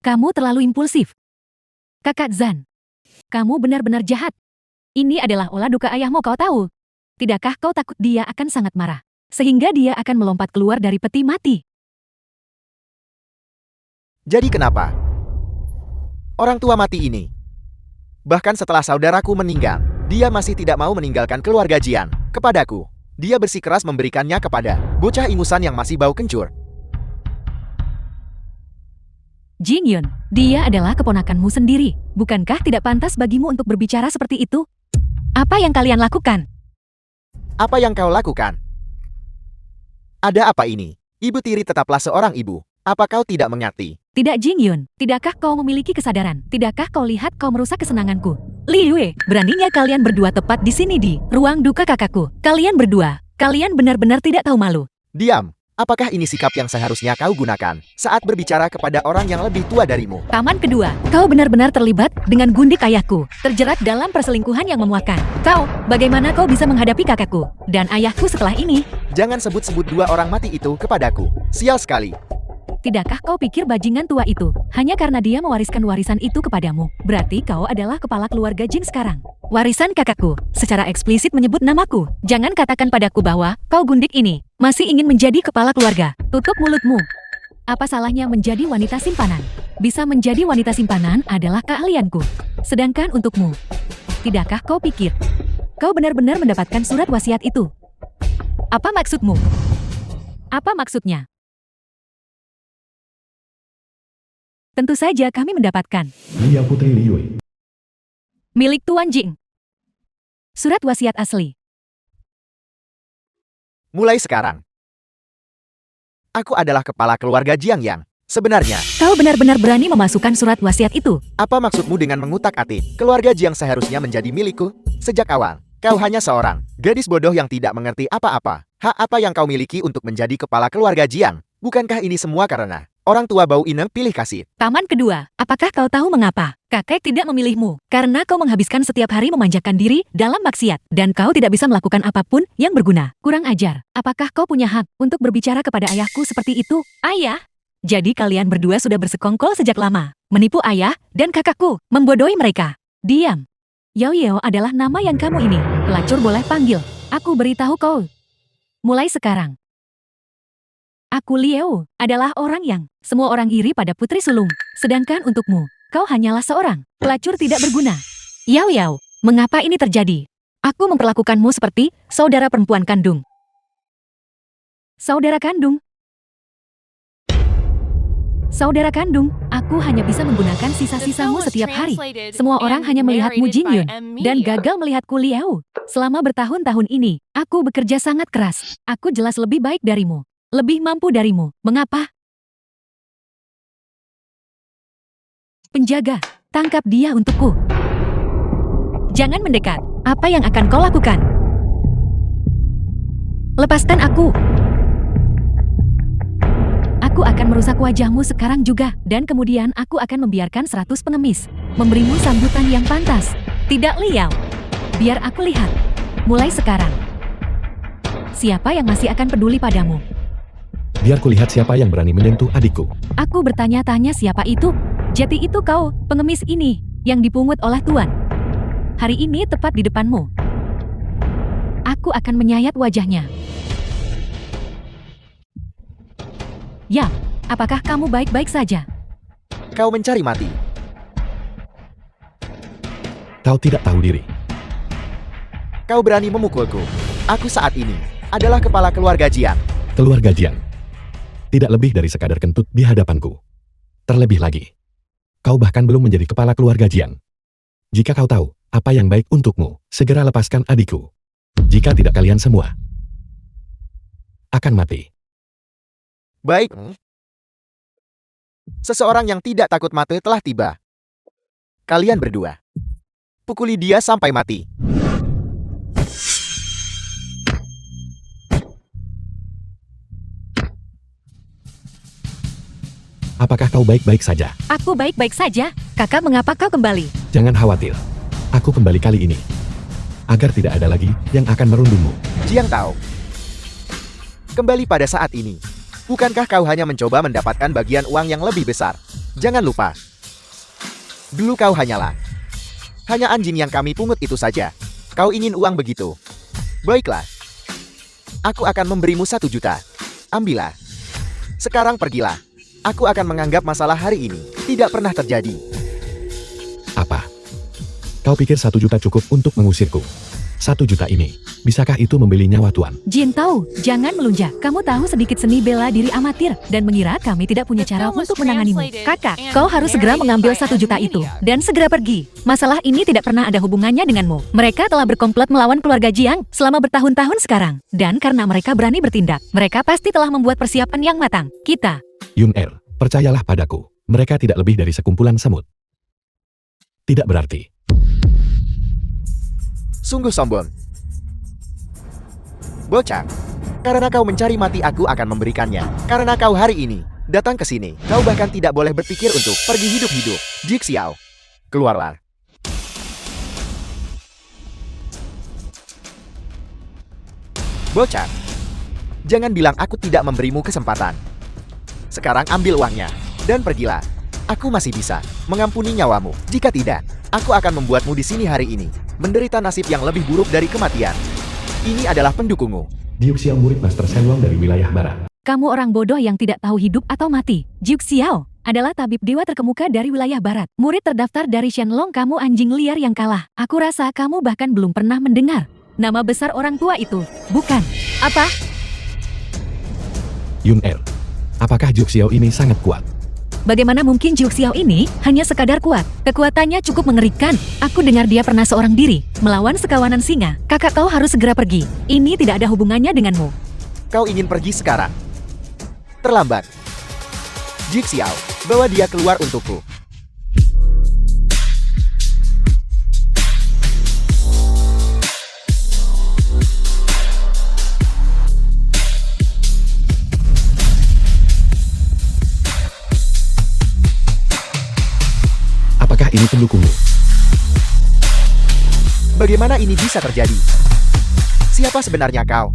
Kamu terlalu impulsif. Kakak Zan, kamu benar-benar jahat. Ini adalah olah duka ayahmu, kau tahu. Tidakkah kau takut dia akan sangat marah, sehingga dia akan melompat keluar dari peti mati? Jadi kenapa? Orang tua mati ini. Bahkan setelah saudaraku meninggal, dia masih tidak mau meninggalkan keluarga Jian kepadaku. Dia bersikeras memberikannya kepada bocah ingusan yang masih bau kencur. Jingyun, dia adalah keponakanmu sendiri. Bukankah tidak pantas bagimu untuk berbicara seperti itu? Apa yang kalian lakukan? Apa yang kau lakukan? Ada apa ini? Ibu tiri tetaplah seorang ibu. Apa kau tidak mengerti? Tidak, Jingyun. Tidakkah kau memiliki kesadaran? Tidakkah kau lihat kau merusak kesenanganku? Li Yue, beraninya kalian berdua tepat di sini di ruang duka kakakku. Kalian berdua, kalian benar-benar tidak tahu malu. Diam. Apakah ini sikap yang seharusnya kau gunakan saat berbicara kepada orang yang lebih tua darimu? Paman kedua, kau benar-benar terlibat dengan gundik ayahku, terjerat dalam perselingkuhan yang memuakkan. Kau, bagaimana kau bisa menghadapi kakakku dan ayahku setelah ini? Jangan sebut-sebut dua orang mati itu kepadaku. Sial sekali. Tidakkah kau pikir bajingan tua itu hanya karena dia mewariskan warisan itu kepadamu? Berarti kau adalah kepala keluarga Jing sekarang. Warisan kakakku secara eksplisit menyebut namaku. Jangan katakan padaku bahwa kau gundik ini masih ingin menjadi kepala keluarga. Tutup mulutmu. Apa salahnya menjadi wanita simpanan? Bisa menjadi wanita simpanan adalah keahlianku. Sedangkan untukmu, tidakkah kau pikir kau benar-benar mendapatkan surat wasiat itu? Apa maksudmu? Apa maksudnya? Tentu saja kami mendapatkan. Lia Putri Liui. Milik Tuan Jing. Surat wasiat asli. Mulai sekarang, aku adalah kepala keluarga Jiang Yang. Sebenarnya, Kau benar-benar berani memasukkan surat wasiat itu? apa maksudmu dengan mengutak-atik? Keluarga Jiang seharusnya menjadi milikku. Sejak awal, kau hanya seorang gadis bodoh yang tidak mengerti apa-apa. Hak apa yang kau miliki untuk menjadi kepala keluarga Jiang? Bukankah ini semua karena orang tua bau ine pilih kasih? Paman kedua, apakah kau tahu mengapa kakek tidak memilihmu? Karena kau menghabiskan setiap hari memanjakan diri dalam maksiat, dan kau tidak bisa melakukan apapun yang berguna. Kurang ajar. Apakah kau punya hak untuk berbicara kepada ayahku seperti itu? Ayah? Jadi kalian berdua sudah bersekongkol sejak lama, menipu ayah dan kakakku, membodohi mereka. Diam. Yao Yao adalah nama yang kamu ini. Pelacur boleh panggil. Aku beritahu kau. Mulai sekarang, aku Liu adalah orang yang semua orang iri pada putri sulung. Sedangkan untukmu, kau hanyalah seorang pelacur tidak berguna. Yao Yao, mengapa ini terjadi? Aku memperlakukanmu seperti saudara perempuan kandung. Saudara kandung? Saudara kandung, aku hanya bisa menggunakan sisa-sisamu setiap hari. Semua orang hanya melihatmu Jingyun dan gagal melihatku Liu. Selama bertahun-tahun ini, aku bekerja sangat keras. Aku jelas lebih baik darimu. Lebih mampu darimu. Mengapa? Penjaga, tangkap dia untukku. Jangan mendekat. Apa yang akan kau lakukan? Lepaskan aku. Aku akan merusak wajahmu sekarang juga, dan kemudian aku akan membiarkan 100 pengemis memberimu sambutan yang pantas. Tidak, Liao. Biar aku lihat. Mulai sekarang, siapa yang masih akan peduli padamu? Biar kulihat siapa yang berani menyentuh adikku. Aku bertanya-tanya siapa itu? Jadi itu kau, pengemis ini, yang dipungut oleh Tuan. Hari ini tepat di depanmu. Aku akan menyayat wajahnya. Ya, apakah kamu baik-baik saja? Kau mencari mati. Kau tidak tahu diri. Kau berani memukulku. Aku saat ini adalah kepala keluarga Jiang. Keluarga Jiang. Tidak lebih dari sekadar kentut di hadapanku. Terlebih lagi, kau bahkan belum menjadi kepala keluarga Jiang. Jika kau tahu apa yang baik untukmu, segera lepaskan adikku. Jika tidak, kalian semua akan mati. Baik. Seseorang yang tidak takut mati telah tiba. Kalian berdua, pukuli dia sampai mati. Apakah kau baik-baik saja? Aku baik-baik saja. Kakak, mengapa kau kembali? Jangan khawatir. Aku kembali kali ini. Agar tidak ada lagi yang akan merundungmu. Jiang Tao, kembali pada saat ini. Bukankah kau hanya mencoba mendapatkan bagian uang yang lebih besar? Jangan lupa. Dulu kau hanya anjing yang kami pungut itu saja. Kau ingin uang begitu? Baiklah. Aku akan memberimu 1 juta. Ambillah. Sekarang pergilah. Aku akan menganggap masalah hari ini tidak pernah terjadi. Apa? Kau pikir 1 juta cukup untuk mengusirku? 1 juta ini, bisakah itu membeli nyawa Tuan? Jin Tao, jangan melunjak. Kamu tahu sedikit seni bela diri amatir dan mengira kami tidak punya cara untuk menanganimu. Kakak, kau harus segera mengambil 1 juta itu dan segera pergi. Masalah ini tidak pernah ada hubungannya denganmu. Mereka telah berkomplot melawan keluarga Jiang selama bertahun-tahun sekarang. Dan karena mereka berani bertindak, mereka pasti telah membuat persiapan yang matang. Kita. Yun Er, percayalah padaku. Mereka tidak lebih dari sekumpulan semut. Tidak berarti. Sungguh sombong. Bocah, karena kau mencari mati aku akan memberikannya. Karena kau hari ini datang ke sini, kau bahkan tidak boleh berpikir untuk pergi hidup-hidup. Jik Xiao, keluarlah. Bocah, jangan bilang aku tidak memberimu kesempatan. Sekarang ambil uangnya dan pergilah. Aku masih bisa mengampuni nyawamu. Jika tidak, aku akan membuatmu di sini hari ini menderita nasib yang lebih buruk dari kematian. Ini adalah pendukungmu. Jiuk Xiao, murid Master Shenlong dari wilayah barat. Kamu orang bodoh yang tidak tahu hidup atau mati. Jiuk Xiao adalah tabib dewa terkemuka dari wilayah barat. Murid terdaftar dari Shenlong, kamu anjing liar yang kalah. Aku rasa kamu bahkan belum pernah mendengar nama besar orang tua itu. Bukan. Apa? Yun Er, apakah Jiuk Xiao ini sangat kuat? Bagaimana mungkin Jiuk Xiao ini hanya sekadar kuat? Kekuatannya cukup mengerikan. Aku dengar dia pernah seorang diri melawan sekawanan singa. Kakak, kau harus segera pergi. Ini tidak ada hubungannya denganmu. Kau ingin pergi sekarang? Terlambat. Jik Xiao, bawa dia keluar untukku. Apakah ini pendukungmu? Bagaimana ini bisa terjadi? Siapa sebenarnya kau?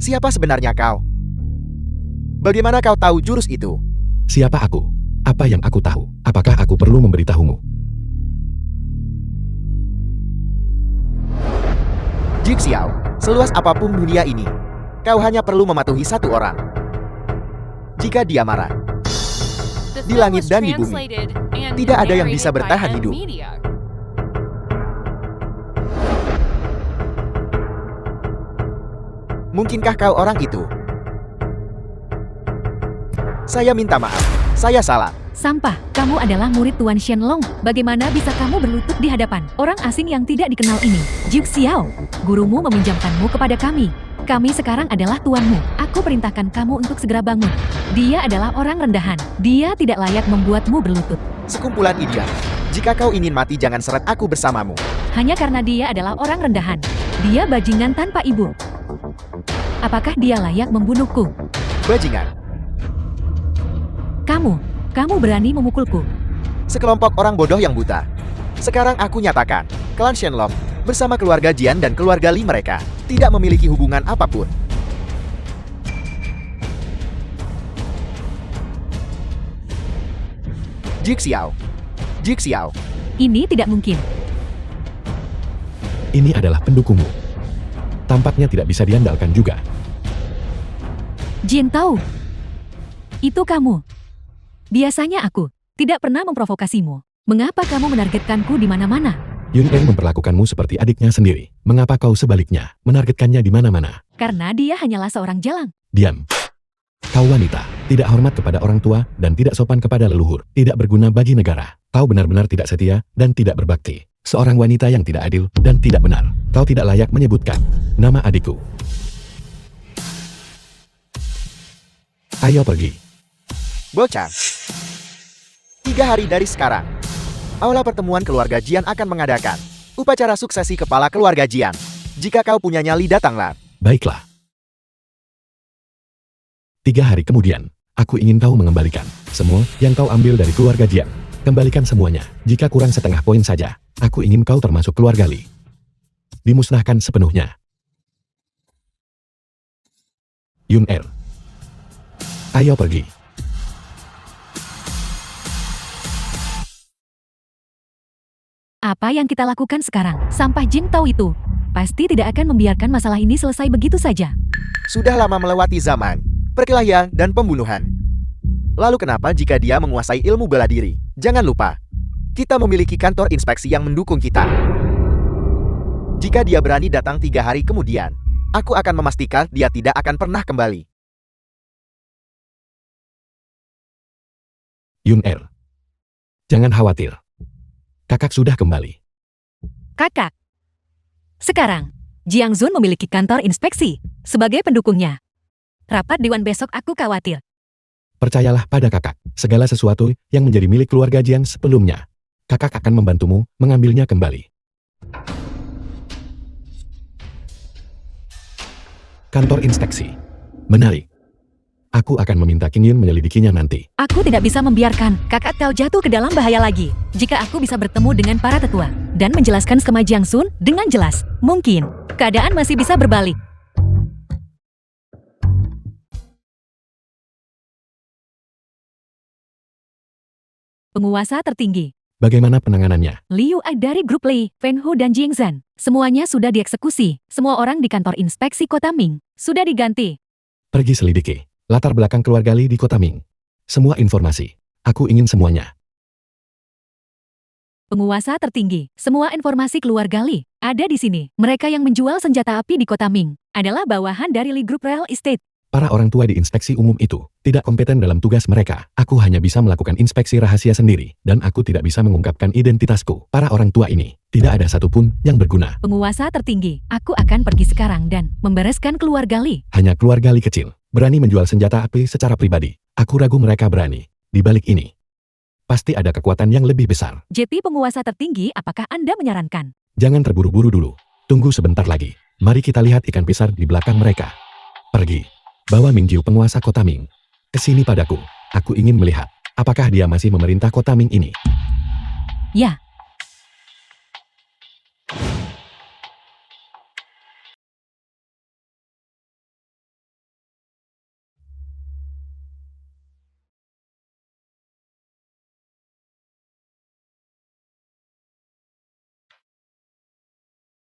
Siapa sebenarnya kau? Bagaimana kau tahu jurus itu? Siapa aku? Apa yang aku tahu? Apakah aku perlu memberitahumu? Jik Xiao, seluas apapun dunia ini, kau hanya perlu mematuhi satu orang. Jika dia marah, di langit dan di bumi, tidak ada yang bisa bertahan hidup. Mungkinkah kau orang itu? Saya minta maaf, saya salah. Sampah, kamu adalah murid Tuan Shenlong. Bagaimana bisa kamu berlutut di hadapan orang asing yang tidak dikenal ini? Jiuk Xiao, gurumu meminjamkanmu kepada kami. Kami sekarang adalah tuanmu. Aku perintahkan kamu untuk segera bangun. Dia adalah orang rendahan. Dia tidak layak membuatmu berlutut. Sekumpulan idiot. Jika kau ingin mati, jangan seret aku bersamamu. Hanya karena dia adalah orang rendahan. Dia bajingan tanpa ibu. Apakah dia layak membunuhku? Bajingan. Kamu berani memukulku. Sekelompok orang bodoh yang buta. Sekarang aku nyatakan, klan Shenlong bersama keluarga Jian dan keluarga Li mereka tidak memiliki hubungan apapun. Jik Xiao. Jik Xiao. Ini tidak mungkin. Ini adalah pendukungmu. Tampaknya tidak bisa diandalkan juga. Jin Tao. Itu kamu. Biasanya aku tidak pernah memprovokasimu. Mengapa kamu menargetkanku di mana-mana? Yun Er memperlakukanmu seperti adiknya sendiri. Mengapa kau sebaliknya menargetkannya di mana-mana? Karena dia hanyalah seorang jalang. Diam. Kau wanita, tidak hormat kepada orang tua, dan tidak sopan kepada leluhur, tidak berguna bagi negara. Kau benar-benar tidak setia, dan tidak berbakti. Seorang wanita yang tidak adil, dan tidak benar. Kau tidak layak menyebutkan nama adikku. Ayo pergi. Bocah. 3 hari dari sekarang, Aula pertemuan keluarga Jian akan mengadakan upacara suksesi kepala keluarga Jian. Jika kau punya nyali, datanglah. Baiklah. 3 hari kemudian, aku ingin kau mengembalikan semua yang kau ambil dari keluarga Jian. Kembalikan semuanya. Jika kurang setengah poin saja, aku ingin kau termasuk keluarga Li. Dimusnahkan sepenuhnya. Yun Er. Ayo pergi. Apa yang kita lakukan sekarang? Sampai Jing tahu itu, pasti tidak akan membiarkan masalah ini selesai begitu saja. Sudah lama melewati zaman, perkelahian, dan pembunuhan. Lalu kenapa jika dia menguasai ilmu bela diri? Jangan lupa, kita memiliki kantor inspeksi yang mendukung kita. Jika dia berani datang 3 hari kemudian, aku akan memastikan dia tidak akan pernah kembali. Yun Er. Jangan khawatir. Kakak sudah kembali. Kakak. Sekarang, Jiang Zun memiliki kantor inspeksi sebagai pendukungnya. Rapat dewan besok aku khawatir. Percayalah pada kakak, segala sesuatu yang menjadi milik keluarga Jiang sebelumnya, kakak akan membantumu mengambilnya kembali. Kantor inspeksi. Menarik. Aku akan meminta King Yun menyelidikinya nanti. Aku tidak bisa membiarkan kakak kau jatuh ke dalam bahaya lagi. Jika aku bisa bertemu dengan para tetua dan menjelaskan skema Jiang Zun dengan jelas, mungkin keadaan masih bisa berbalik. Penguasa tertinggi, Bagaimana penanganannya? Liu Ai dari grup Lei, Feng Hu dan Jing Zhan. Semuanya sudah dieksekusi. Semua orang di kantor inspeksi Kota Ming sudah diganti. Pergi selidiki latar belakang keluarga Li di Kota Ming. Semua informasi. Aku ingin semuanya. Penguasa tertinggi, semua informasi keluarga Li ada di sini. Mereka yang menjual senjata api di Kota Ming adalah bawahan dari Li Group Real Estate. Para orang tua di inspeksi umum itu tidak kompeten dalam tugas mereka. Aku hanya bisa melakukan inspeksi rahasia sendiri, dan aku tidak bisa mengungkapkan identitasku. Para orang tua ini tidak ada satupun yang berguna. Penguasa tertinggi, aku akan pergi sekarang dan membereskan keluarga Li. Hanya keluarga Li kecil berani menjual senjata api secara pribadi. Aku ragu mereka berani. Di balik ini, pasti ada kekuatan yang lebih besar. JP penguasa tertinggi, apakah Anda menyarankan? Jangan terburu-buru dulu. Tunggu sebentar lagi. Mari kita lihat ikan pisar di belakang mereka. Pergi. Bawa Mingjiu penguasa Kota Ming ke sini padaku. Aku ingin melihat apakah dia masih memerintah Kota Ming ini. Ya.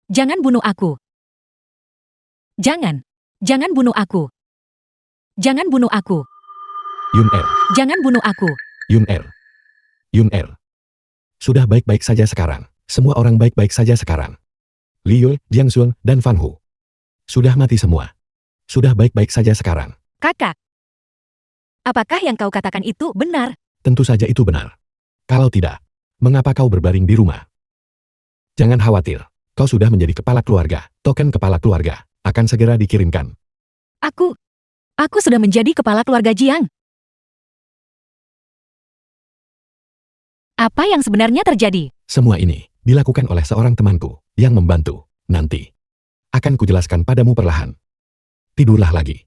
Jangan bunuh aku. Jangan. Jangan bunuh aku. Jangan bunuh aku. Yun Er. Jangan bunuh aku. Yun Er. Yun Er. Sudah baik-baik saja sekarang. Semua orang baik-baik saja sekarang. Liu, Jiang Zun, dan Fan Hu. Sudah mati semua. Sudah baik-baik saja sekarang. Kakak. Apakah yang kau katakan itu benar? Tentu saja itu benar. Kalau tidak, mengapa kau berbaring di rumah? Jangan khawatir. Kau sudah menjadi kepala keluarga. Token kepala keluarga akan segera dikirimkan. Aku sudah menjadi kepala keluarga Jiang. Apa yang sebenarnya terjadi? Semua ini dilakukan oleh seorang temanku yang membantu. Nanti akan kujelaskan padamu perlahan. Tidurlah lagi.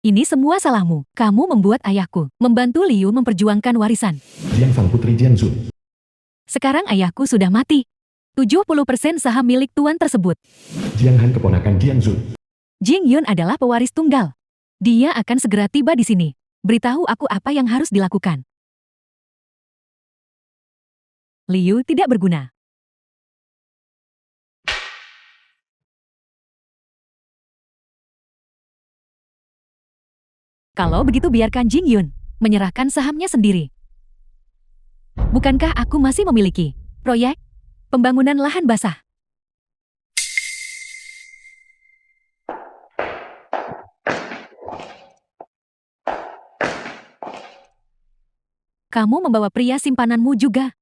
Ini semua salahmu. Kamu membuat ayahku membantu Liu memperjuangkan warisan. Jiang Fang Putri Jiang Zun. Sekarang ayahku sudah mati. 70% saham milik tuan tersebut. Jiang Han keponakan Jiang Zun. Jing Yun adalah pewaris tunggal. Dia akan segera tiba di sini. Beritahu aku apa yang harus dilakukan. Liu tidak berguna. Kalau begitu biarkan Jing Yun menyerahkan sahamnya sendiri. Bukankah aku masih memiliki proyek pembangunan lahan basah? Kamu membawa pria simpananmu juga.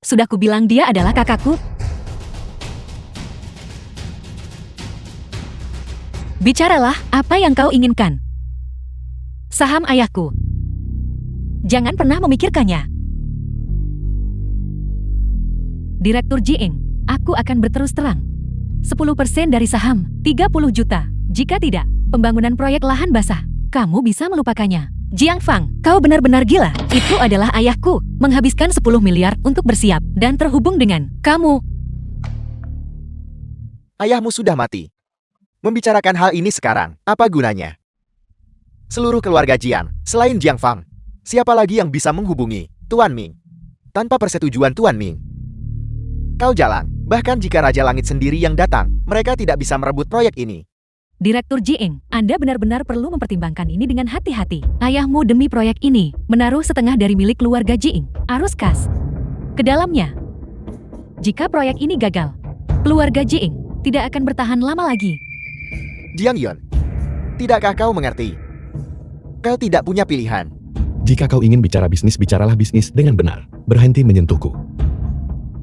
Sudah kubilang dia adalah kakakku. Bicaralah apa yang kau inginkan. Saham ayahku. Jangan pernah memikirkannya. Direktur Jieng, aku akan berterus terang. 10% dari saham, 30 juta. Jika tidak, pembangunan proyek lahan basah, kamu bisa melupakannya. Jiang Fang, kau benar-benar gila. Itu adalah ayahku, menghabiskan 10 miliar untuk bersiap dan terhubung dengan kamu. Ayahmu sudah mati. Membicarakan hal ini sekarang, apa gunanya? Seluruh keluarga Jiang, selain Jiang Fang, siapa lagi yang bisa menghubungi Tuan Ming? Tanpa persetujuan Tuan Ming. Kau jalan, bahkan jika Raja Langit sendiri yang datang, mereka tidak bisa merebut proyek ini. Direktur Jieng, Anda benar-benar perlu mempertimbangkan ini dengan hati-hati. Ayahmu demi proyek ini, menaruh setengah dari milik keluarga Jieng, arus kas ke dalamnya. Jika proyek ini gagal, keluarga Jieng tidak akan bertahan lama lagi. Jiang Yun, tidakkah kau mengerti? Kau tidak punya pilihan. Jika kau ingin bicara bisnis, bicaralah bisnis dengan benar. Berhenti menyentuhku.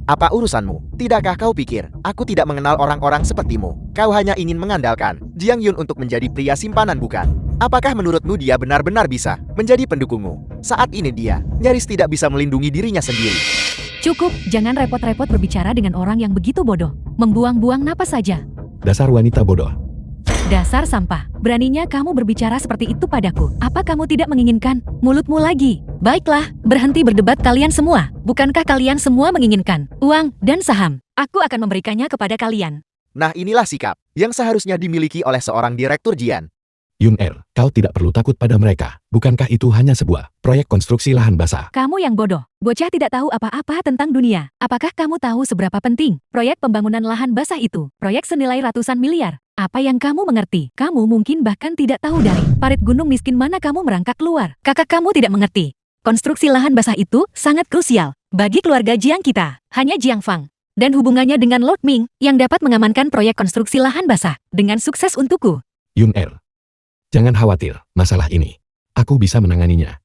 Apa urusanmu? Tidakkah kau pikir, aku tidak mengenal orang-orang sepertimu? Kau hanya ingin mengandalkan Jiang Yun untuk menjadi pria simpanan, bukan? Apakah menurutmu dia benar-benar bisa menjadi pendukungmu? Saat ini dia nyaris tidak bisa melindungi dirinya sendiri. Cukup, jangan repot-repot berbicara dengan orang yang begitu bodoh. Membuang-buang napas saja. Dasar wanita bodoh. Dasar sampah, beraninya kamu berbicara seperti itu padaku. Apa kamu tidak menginginkan mulutmu lagi? Baiklah, berhenti berdebat kalian semua. Bukankah kalian semua menginginkan uang dan saham? Aku akan memberikannya kepada kalian. Nah, inilah sikap yang seharusnya dimiliki oleh seorang direktur Jian. Yun Er, kau tidak perlu takut pada mereka. Bukankah itu hanya sebuah proyek konstruksi lahan basah? Kamu yang bodoh. Bocah tidak tahu apa-apa tentang dunia. Apakah kamu tahu seberapa penting proyek pembangunan lahan basah itu? Proyek senilai ratusan miliar. Apa yang kamu mengerti? Kamu mungkin bahkan tidak tahu dari parit gunung miskin mana kamu merangkak keluar. Kakak kamu tidak mengerti. Konstruksi lahan basah itu sangat krusial bagi keluarga Jiang kita. Hanya Jiang Fang dan hubungannya dengan Lord Ming yang dapat mengamankan proyek konstruksi lahan basah dengan sukses untukku. Yun Er, jangan khawatir, masalah ini aku bisa menanganinya.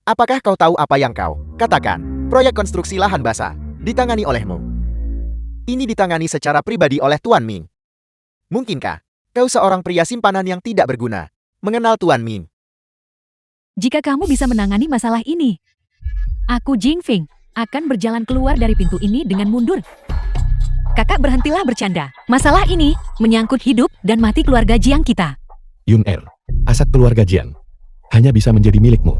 Apakah kau tahu apa yang kau katakan? Proyek konstruksi lahan basah ditangani olehmu. Ini ditangani secara pribadi oleh Tuan Ming. Mungkinkah kau seorang pria simpanan yang tidak berguna mengenal Tuan Ming? Jika kamu bisa menangani masalah ini, aku Jing Feng akan berjalan keluar dari pintu ini dengan mundur. Kakak, berhentilah bercanda. Masalah ini menyangkut hidup dan mati keluarga Jiang kita. Yun Er, aset keluarga Jian hanya bisa menjadi milikmu.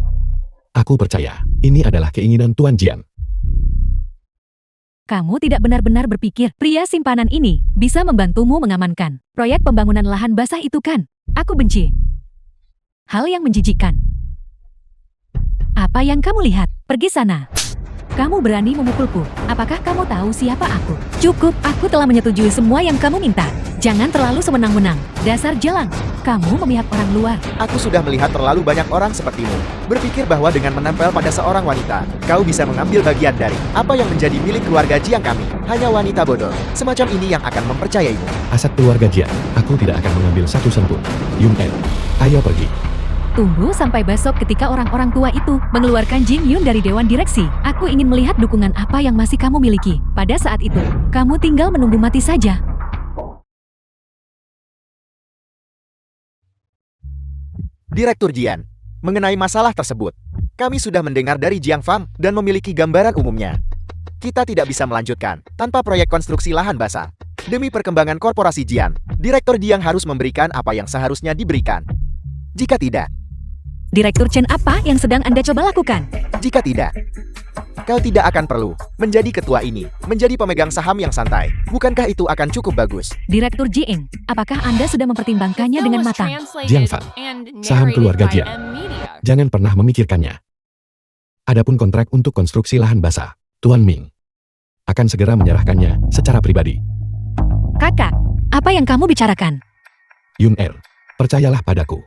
Aku percaya, ini adalah keinginan Tuan Jian. Kamu tidak benar-benar berpikir pria simpanan ini bisa membantumu mengamankan proyek pembangunan lahan basah itu, kan? Aku benci hal yang menjijikkan. Apa yang kamu lihat? Pergi sana. Kamu berani memukulku. Apakah kamu tahu siapa aku? Cukup, aku telah menyetujui semua yang kamu minta. Jangan terlalu semenang-menang. Dasar jelang. Kamu memihak orang luar. Aku sudah melihat terlalu banyak orang sepertimu berpikir bahwa dengan menempel pada seorang wanita, kau bisa mengambil bagian dari apa yang menjadi milik keluarga Jiang kami. Hanya wanita bodoh semacam ini yang akan mempercayaimu. Aset keluarga Jian, aku tidak akan mengambil satu sen pun. Yun Er, ayo pergi. Tunggu sampai besok ketika orang-orang tua itu mengeluarkan Jing Yun dari Dewan Direksi. Aku ingin melihat dukungan apa yang masih kamu miliki. Pada saat itu, kamu tinggal menunggu mati saja. Direktur Jian, mengenai masalah tersebut, kami sudah mendengar dari Jiang Fang dan memiliki gambaran umumnya. Kita tidak bisa melanjutkan tanpa proyek konstruksi lahan basah. Demi perkembangan korporasi Jian, Direktur Jiang harus memberikan apa yang seharusnya diberikan. Jika tidak, Direktur Chen, apa yang sedang Anda coba lakukan? jika tidak, kau tidak akan perlu menjadi ketua ini, menjadi pemegang saham yang santai. Bukankah itu akan cukup bagus? Direktur Jieng, apakah Anda sudah mempertimbangkannya dengan matang? Jiang Fan, saham keluarga Jian. Jangan pernah memikirkannya. Adapun kontrak untuk konstruksi lahan basah, Tuan Ming akan segera menyerahkannya secara pribadi. Kakak, apa yang kamu bicarakan? Yun Er, percayalah padaku.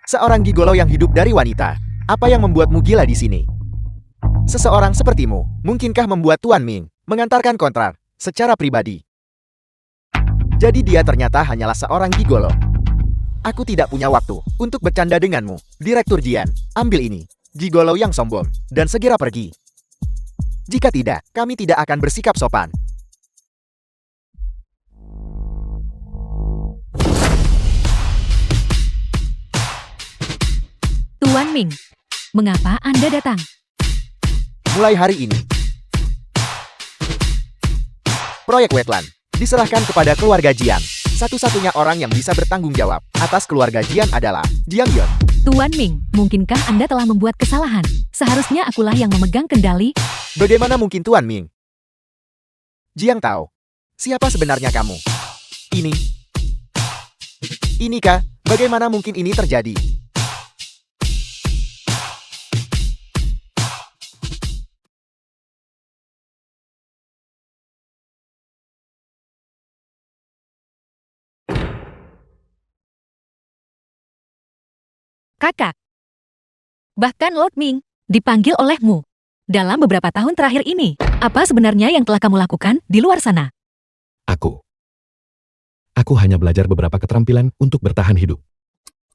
Seorang gigolo yang hidup dari wanita. Apa yang membuatmu gila di sini? Seseorang sepertimu, mungkinkah membuat Tuan Ming mengantarkan kontrak secara pribadi? Jadi dia ternyata hanyalah seorang gigolo. Aku tidak punya waktu untuk bercanda denganmu, Direktur Jian. Ambil ini, gigolo yang sombong, dan segera pergi. Jika tidak, kami tidak akan bersikap sopan. Tuan Ming, mengapa Anda datang? Mulai hari ini, proyek wetland diserahkan kepada keluarga Jian. Satu-satunya orang yang bisa bertanggung jawab atas keluarga Jiang adalah Jiang Yun. Tuan Ming, mungkinkah Anda telah membuat kesalahan? Seharusnya akulah yang memegang kendali. Bagaimana mungkin Tuan Ming? Jiang tahu. Siapa sebenarnya kamu? Ini kah? Bagaimana mungkin ini terjadi? Kakak. Bahkan Lord Ming dipanggil olehmu. Dalam beberapa tahun terakhir ini, apa sebenarnya yang telah kamu lakukan di luar sana? Aku hanya belajar beberapa keterampilan untuk bertahan hidup.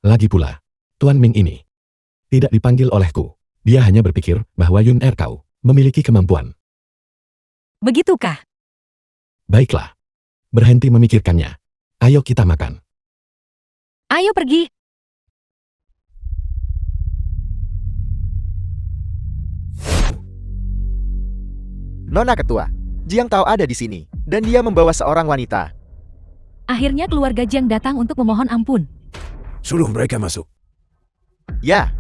Lagi pula, Tuan Ming ini tidak dipanggil olehku. Dia hanya berpikir bahwa Yun Er kau memiliki kemampuan. Begitukah? Baiklah. Berhenti memikirkannya. Ayo kita makan. Ayo pergi. Nona Ketua, Jiang Tao ada di sini, dan dia membawa seorang wanita. Akhirnya keluarga Jiang datang untuk memohon ampun. Suruh mereka masuk. Ya,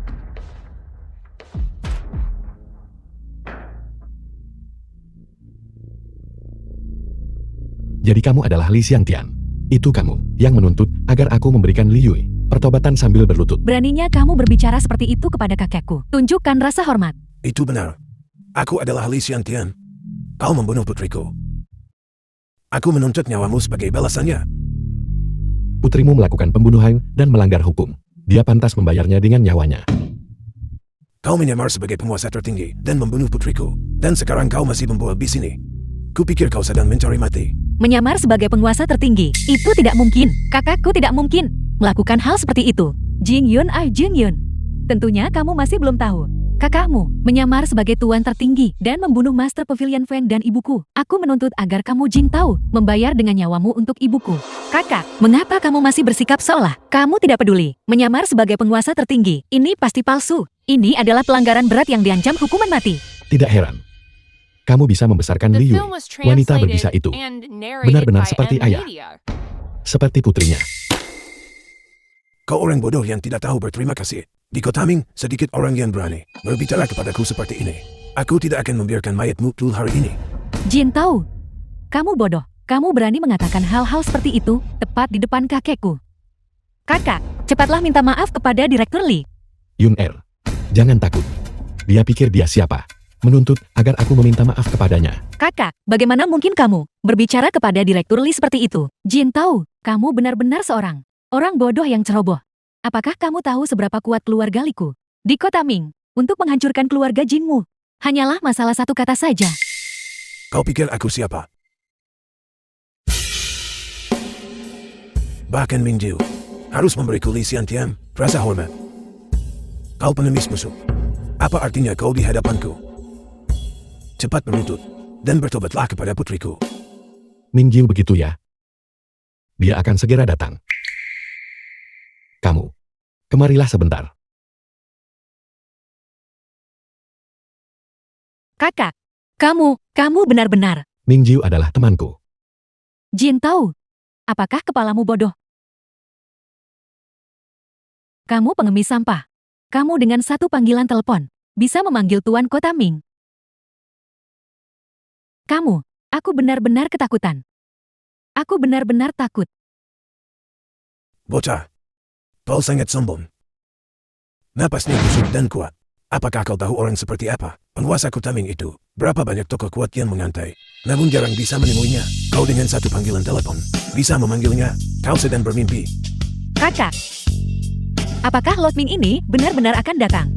Jadi kamu adalah Li Xiangtian. Itu kamu yang menuntut agar aku memberikan Li Yui pertobatan sambil berlutut. Beraninya kamu berbicara seperti itu kepada kakekku. Tunjukkan rasa hormat. Itu benar. Aku adalah Li Xiangtian. Kau membunuh putriku. Aku menuntut nyawamu sebagai balasannya. Putrimu melakukan pembunuhan dan melanggar hukum. Dia pantas membayarnya dengan nyawanya. Kau menyamar sebagai penguasa tertinggi dan membunuh putriku. Dan sekarang kau masih membual di sini. Kupikir kau sedang mencari mati. Menyamar sebagai penguasa tertinggi, itu tidak mungkin. Kakakku tidak mungkin melakukan hal seperti itu. Jing Yun. Tentunya kamu masih belum tahu. Kakakmu menyamar sebagai tuan tertinggi dan membunuh Master Pavilion Fan dan ibuku. Aku menuntut agar kamu Jing Tao membayar dengan nyawamu untuk ibuku. Kakak, mengapa kamu masih bersikap seolah kamu tidak peduli? Menyamar sebagai penguasa tertinggi, ini pasti palsu. Ini adalah pelanggaran berat yang diancam hukuman mati. Tidak heran. Kamu bisa membesarkan Li Yui, wanita berbisa itu. Benar-benar seperti ayah. Seperti putrinya. Kau orang bodoh yang tidak tahu berterima kasih. Di Kota Ming, sedikit orang yang berani berbicara kepadaku seperti ini. Aku tidak akan membiarkan mayatmu tul hari ini. Jin Tao, kamu bodoh. Kamu berani mengatakan hal-hal seperti itu tepat di depan kakekku. Kakak, cepatlah minta maaf kepada Direktur Li. Yun Er, jangan takut. Dia pikir dia siapa? Menuntut agar aku meminta maaf kepadanya. Kakak, bagaimana mungkin kamu berbicara kepada Direktur Li seperti itu? Jin Tao, kamu benar-benar seorang orang bodoh yang ceroboh. Apakah kamu tahu seberapa kuat keluarga Liku di Kota Ming untuk menghancurkan keluarga Jinmu? Hanyalah masalah satu kata saja. Kau pikir aku siapa? Bahkan Ming Jiu harus memberiku Li Xiangtian rasa hormat. Kau pengemis musuh. Apa artinya kau di hadapanku? Cepat berlutut dan bertobatlah kepada putriku. Ming Jiu begitu ya? Dia akan segera datang. Kamu, kemarilah sebentar. Kakak, kamu benar-benar. Ming Jiu adalah temanku. Jin Tao, apakah kepalamu bodoh? Kamu pengemis sampah. Kamu dengan satu panggilan telepon bisa memanggil Tuan Kota Ming. Aku benar-benar ketakutan. Aku benar-benar takut. Bocah, kau sangat sombong. Napasnya busuk dan kuat. Apakah kau tahu orang seperti apa? Penguasa Kota Ming itu. Berapa banyak tokoh kuat yang mengantai. Namun jarang bisa menemuinya. Kau dengan satu panggilan telepon bisa memanggilnya. Kau sedang bermimpi. Kakak, apakah Lord Ming ini benar-benar akan datang?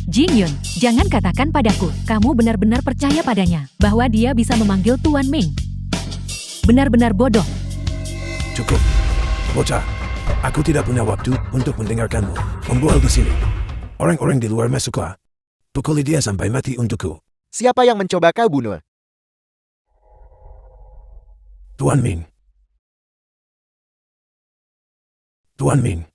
Jin Yun, jangan katakan padaku, kamu benar-benar percaya padanya, bahwa dia bisa memanggil Tuan Ming. Benar-benar bodoh. Cukup. Bocah, aku tidak punya waktu untuk mendengarkanmu membual di sini. Orang-orang di luar masuklah. Pukuli dia sampai mati untukku. Siapa yang mencoba kau bunuh? Tuan Ming. Tuan Ming.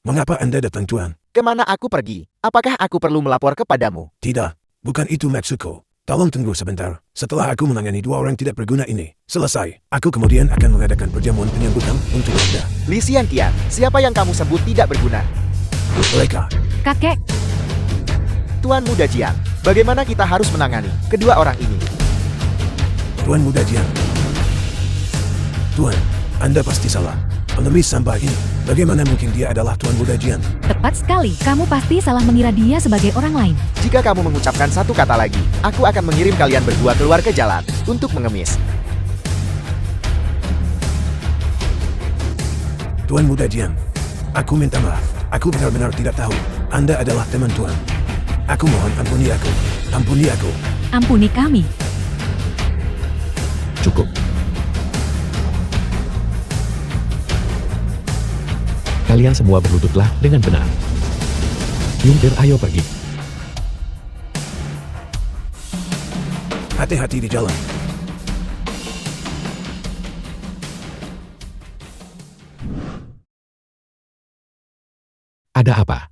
Mengapa Anda datang, Tuan? Kemana aku pergi? Apakah aku perlu melapor kepadamu? Tidak, bukan itu maksudku. Tolong tunggu sebentar. Setelah aku menangani dua orang tidak berguna ini selesai, aku kemudian akan mengadakan perjamuan penyambutan untuk Anda. Li Xiantian, siapa yang kamu sebut tidak berguna? Mereka. Kakek, Tuan Muda Jiang, bagaimana kita harus menangani kedua orang ini? Tuan Muda Jiang. Tuan, Anda pasti salah. Pengemis sampah ini, bagaimana mungkin dia adalah Tuan Muda Jiang? tepat sekali. Kamu pasti salah mengira dia sebagai orang lain. Jika kamu mengucapkan satu kata lagi, aku akan mengirim kalian berdua keluar ke jalan untuk mengemis. Tuan Muda Jiang, aku minta maaf. Aku benar-benar tidak tahu. Anda adalah teman Tuan. Aku mohon ampuni aku. Ampuni aku. Ampuni kami. Cukup. Kalian semua berlututlah dengan benar. Yuntir, ayo pergi. Hati-hati di jalan. Ada apa?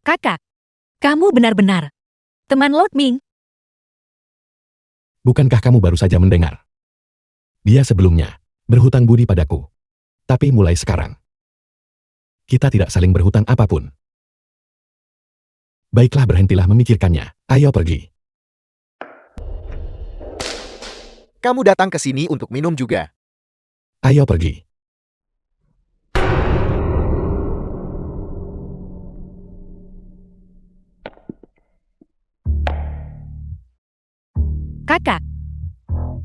Kakak, kamu benar-benar teman Lord Ming. Bukankah kamu baru saja mendengar? Dia sebelumnya berhutang budi padaku. Tapi mulai sekarang, kita tidak saling berhutang apapun. Baiklah, berhentilah memikirkannya. Ayo pergi. Kamu datang ke sini untuk minum juga. Ayo pergi. Kakak,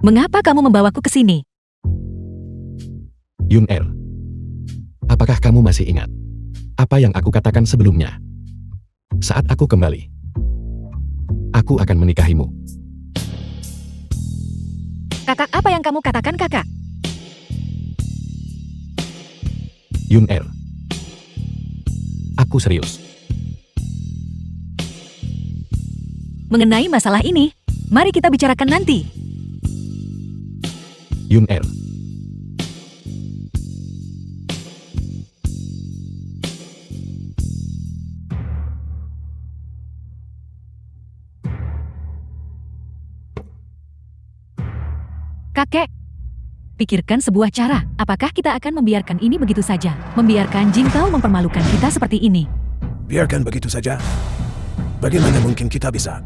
mengapa kamu membawaku ke sini? Yun Er, apakah kamu masih ingat apa yang aku katakan sebelumnya? Saat aku kembali, aku akan menikahimu. Kakak, apa yang kamu katakan, kakak? Yun Er, aku serius. Mengenai masalah ini, mari kita bicarakan nanti. Yun Er, Kakek, pikirkan sebuah cara. Apakah kita akan membiarkan ini begitu saja? Membiarkan Jin Tao mempermalukan kita seperti ini? Biarkan begitu saja. Bagaimana mungkin kita bisa?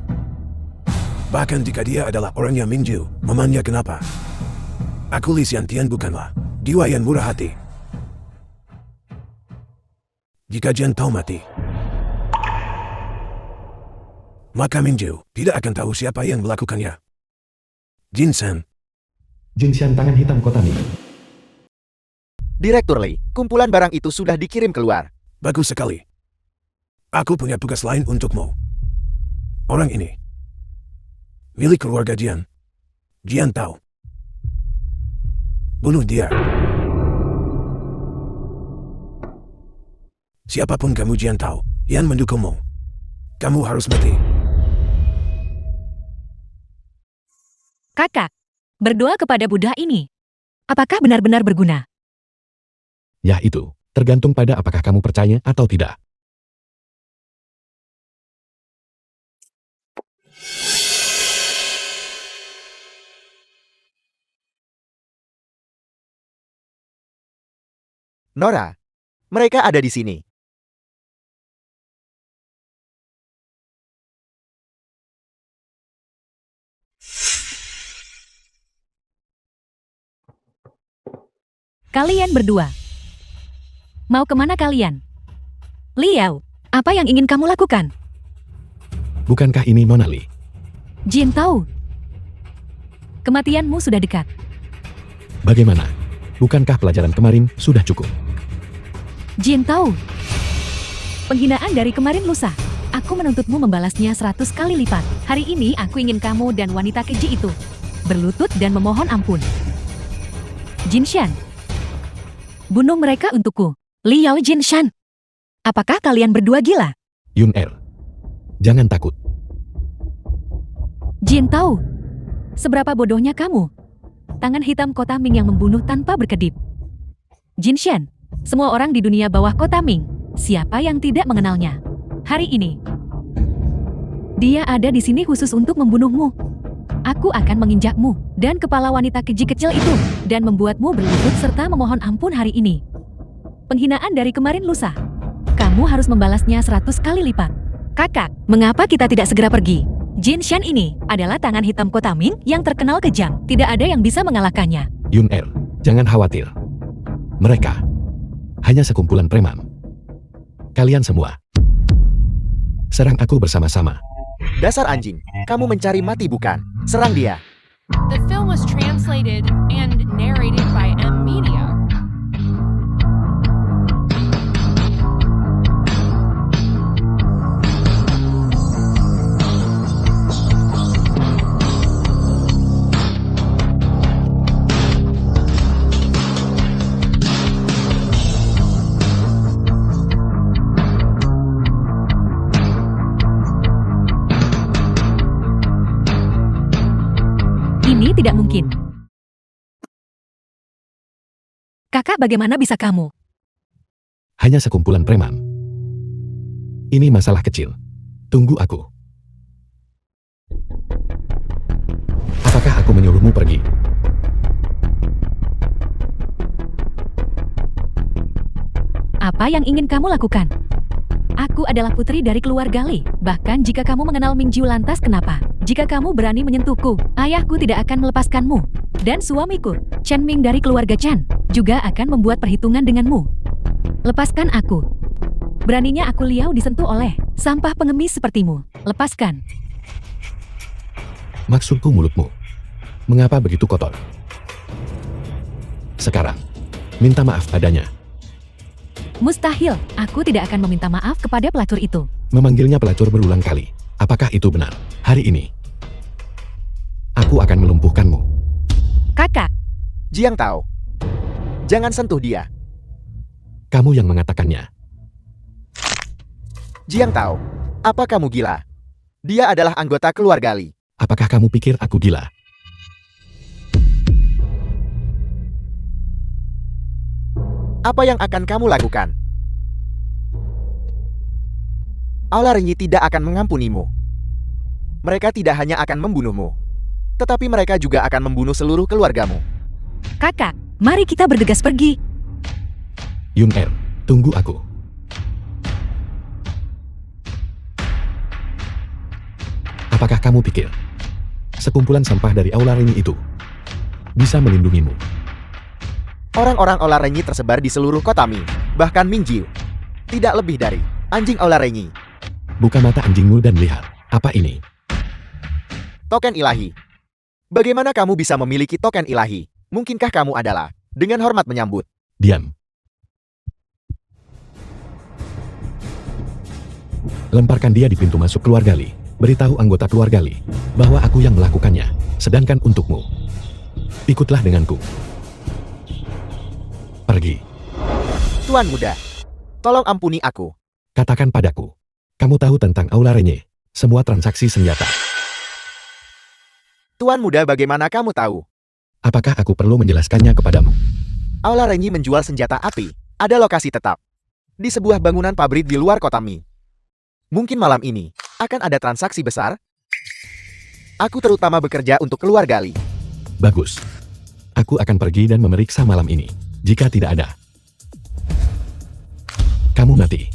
Bahkan jika dia adalah orang yang Mingju, memangnya kenapa? Aku Li Xiantian bukanlah jiwa yang murah hati. Jika Jian Tao mati, maka Mingju tidak akan tahu siapa yang melakukannya. Jin San, Jinshan tangan hitam kota Ming. Direktur Li, kumpulan barang itu sudah dikirim keluar. bagus sekali. Aku punya tugas lain untukmu. Orang ini milik keluarga Jian. Jian Tao. Bunuh dia. Siapapun kamu Jian Tao yang mendukungmu, kamu harus mati. Kakak, berdoa kepada Buddha ini. Apakah benar-benar berguna? Ya itu, tergantung pada apakah kamu percaya atau tidak. Nora, mereka ada di sini. Kalian berdua. Mau kemana kalian? Liao, apa yang ingin kamu lakukan? Bukankah ini Nona Li? Jin Tao, kematianmu sudah dekat. Bagaimana? Bukankah pelajaran kemarin sudah cukup? Jin Tao, penghinaan dari kemarin lusa. Aku menuntutmu membalasnya 100 kali lipat. Hari ini aku ingin kamu dan wanita keji itu berlutut dan memohon ampun. Jinshan, bunuh mereka untukku. Liao Jinshan, apakah kalian berdua gila? Yun Er, jangan takut. Jin Tao, seberapa bodohnya kamu? Tangan hitam kota Ming yang membunuh tanpa berkedip. Jinshan, semua orang di dunia bawah kota Ming, siapa yang tidak mengenalnya? Hari ini, Dia ada di sini khusus untuk membunuhmu. Aku akan menginjakmu dan kepala wanita keji kecil itu dan membuatmu berlutut serta memohon ampun hari ini. Penghinaan dari kemarin lusa. Kamu harus membalasnya 100 kali lipat. Kakak, mengapa kita tidak segera pergi? Jin Shan ini adalah tangan hitam Kota Ming yang terkenal kejam. Tidak ada yang bisa mengalahkannya. Yun Er, jangan khawatir. Mereka hanya sekumpulan preman. Kalian semua, serang aku bersama-sama. Dasar anjing, kamu mencari mati bukan? Serang dia. The film was translated and narrated by M Media. Ini tidak mungkin. Kakak, bagaimana bisa kamu? Hanya sekumpulan preman. Ini masalah kecil. Tunggu aku. Apakah aku menyuruhmu pergi? Apa yang ingin kamu lakukan? Aku adalah putri dari keluarga Li. Bahkan jika kamu mengenal Ming Jiu, lantas kenapa? Jika kamu berani menyentuhku, ayahku tidak akan melepaskanmu. Dan suamiku, Chen Ming dari keluarga Chen, juga akan membuat perhitungan denganmu. Lepaskan aku. Beraninya aku Liao disentuh oleh sampah pengemis sepertimu. Lepaskan. Maksudku mulutmu. Mengapa begitu kotor? Sekarang, minta maaf padanya. Mustahil, aku tidak akan meminta maaf kepada pelacur itu. Memanggilnya pelacur berulang kali. Apakah itu benar? Hari ini, aku akan melumpuhkanmu. Kakak, Jiang Tao. Jangan sentuh dia. Kamu yang mengatakannya. Jiang Tao, apa kamu gila? Dia adalah anggota keluarga Li. Apakah kamu pikir aku gila? Apa yang akan kamu lakukan? Aula Renyi tidak akan mengampunimu. Mereka tidak hanya akan membunuhmu, tetapi mereka juga akan membunuh seluruh keluargamu. kakak, mari kita bergegas pergi. Yun Er, tunggu aku. Apakah kamu pikir sekumpulan sampah dari Aula Renyi itu bisa melindungimu? Orang-orang Aula Renyi tersebar di seluruh kota Ming, bahkan Mingjiu. Tidak lebih dari anjing Aula Renyi. Buka mata anjingmu dan lihat. Apa ini? Token ilahi. Bagaimana kamu bisa memiliki token ilahi? Mungkinkah kamu adalah dengan hormat menyambut? Diam. Lemparkan dia di pintu masuk keluarga Li. Beritahu anggota keluarga Li bahwa aku yang melakukannya. Sedangkan untukmu, ikutlah denganku. Pergi. Tuan muda, tolong ampuni aku. Katakan padaku. Kamu tahu tentang Aula Renyi? Semua transaksi senjata. Tuan muda, bagaimana kamu tahu? Apakah aku perlu menjelaskannya kepadamu? Aula Renyi menjual senjata api. Ada lokasi tetap di sebuah bangunan pabrik di luar kota Ming. Mungkin malam ini akan ada transaksi besar. Aku terutama bekerja untuk keluarga Li. Bagus. Aku akan pergi dan memeriksa malam ini. Jika tidak ada, kamu mati.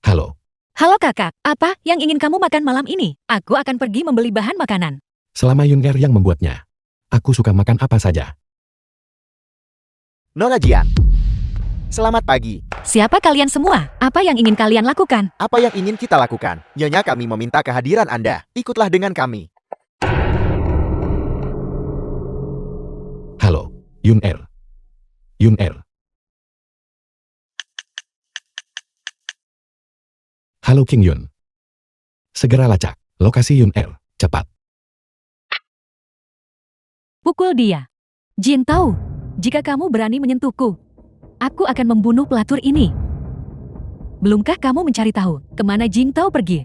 Halo, Halo kakak, apa yang ingin kamu makan malam ini? Aku akan pergi membeli bahan makanan. selama Yun Er yang membuatnya, aku suka makan apa saja. Nona Jian. Selamat pagi. Siapa kalian semua? Apa yang ingin kalian lakukan? Apa yang ingin kita lakukan? Nyonya, kami meminta kehadiran Anda. Ikutlah dengan kami. Halo, Yun Er. Yun Er. Halo King Yun. Segera lacak lokasi Yun Er, cepat. Pukul dia. Jin tahu, jika kamu berani menyentuhku, aku akan membunuh pelacur ini. Belumkah kamu mencari tahu kemana Jing Tao pergi?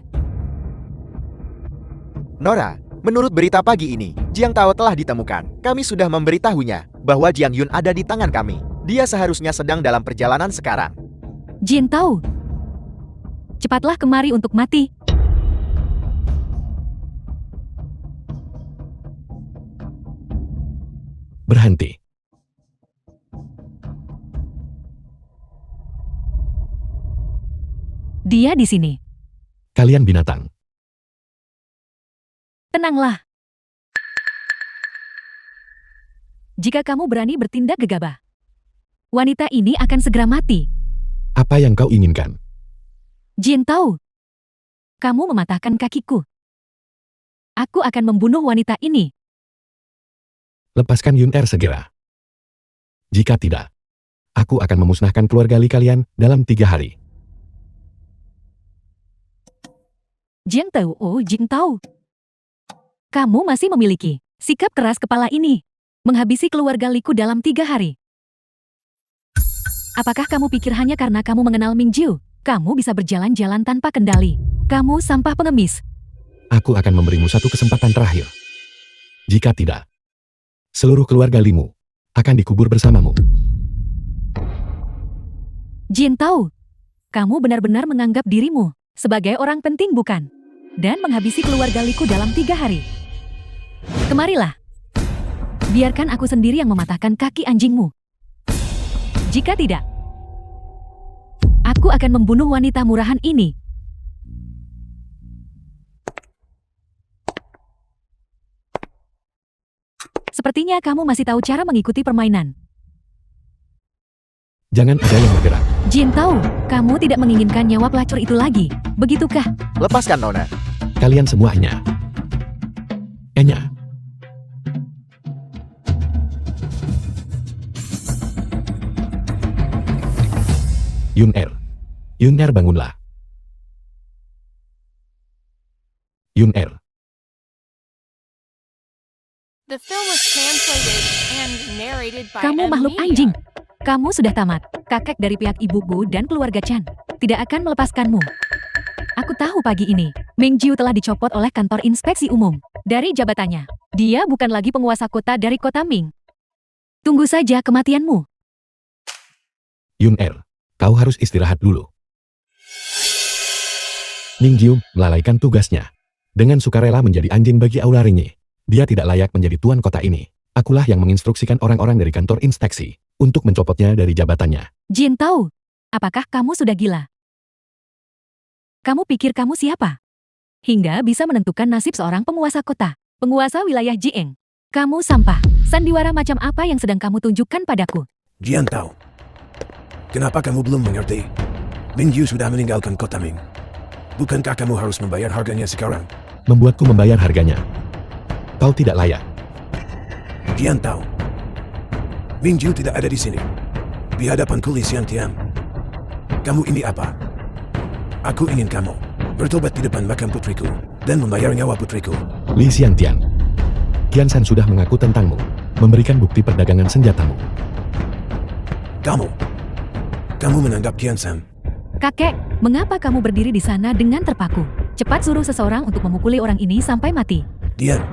Nora, menurut berita pagi ini, Jiang Tao telah ditemukan. Kami sudah memberitahunya bahwa Jiang Yun ada di tangan kami. Dia seharusnya sedang dalam perjalanan sekarang. Jin Tao. Cepatlah kemari untuk mati. Berhenti. Dia di sini. Kalian binatang. Tenanglah. Jika kamu berani bertindak gegabah, wanita ini akan segera mati. Apa yang kau inginkan? Jin Tao, kamu mematahkan kakiku. Aku akan membunuh wanita ini. Lepaskan Yun Er segera. Jika tidak, aku akan memusnahkan keluarga Li kalian dalam 3 hari. Jin Tao, oh Jin Tao. Kamu masih memiliki sikap keras kepala ini. Menghabisi keluarga Liku dalam 3 hari. Apakah kamu pikir hanya karena kamu mengenal Ming Jiu, kamu bisa berjalan-jalan tanpa kendali? Kamu sampah pengemis. Aku akan memberimu satu kesempatan terakhir. Jika tidak, seluruh keluarga Limu akan dikubur bersamamu. Jin Tao, kamu benar-benar menganggap dirimu sebagai orang penting bukan? Dan menghabisi keluarga Liku dalam 3 hari. Kemarilah. Biarkan aku sendiri yang mematahkan kaki anjingmu. Jika tidak, aku akan membunuh wanita murahan ini. Sepertinya kamu masih tahu cara mengikuti permainan. Jangan ada yang bergerak. Jin Tao, kamu tidak menginginkan nyawa pelacur itu lagi, begitukah? Lepaskan Nona. Kalian semua Enya. Enya. Yun Er. Yun Er, bangunlah. Yun Er. The film was translated and narrated by Kamu makhluk Media. anjing. Kamu sudah tamat. Kakek dari pihak ibuku dan keluarga Chan tidak akan melepaskanmu. Aku tahu pagi ini, Ming Jiu telah dicopot oleh kantor inspeksi umum dari jabatannya. Dia bukan lagi penguasa kota dari kota Ming. Tunggu saja kematianmu. Yun Er, kau harus istirahat dulu. Ming Jiu melalaikan tugasnya. Dengan sukarela menjadi anjing bagi Aula Rinyi. Dia tidak layak menjadi tuan kota ini. Akulah yang menginstruksikan orang-orang dari kantor inspeksi untuk mencopotnya dari jabatannya. Jin Tao, apakah kamu sudah gila? Kamu pikir kamu siapa? Hingga bisa menentukan nasib seorang penguasa kota, penguasa wilayah Jieng. Kamu sampah. Sandiwara macam apa yang sedang kamu tunjukkan padaku? Jian Tao. Kenapa kamu belum mengerti? Ming Jiu sudah meninggalkan kota Ming. Bukankah kamu harus membayar harganya sekarang? Membuatku membayar harganya. Kau tidak layak. Jian Tao. Ming Jiu tidak ada di sini. Di hadapanku Li Xiantian. Kamu ini apa? Aku ingin kamu bertobat di depan makam putriku dan membayar nyawa putriku. Li Xiantian. Qian Shan sudah mengaku tentangmu, memberikan bukti perdagangan senjatamu. Kamu menanggap Qian Shan. Kakek, mengapa kamu berdiri di sana dengan terpaku? Cepat suruh seseorang untuk memukuli orang ini sampai mati. Dian,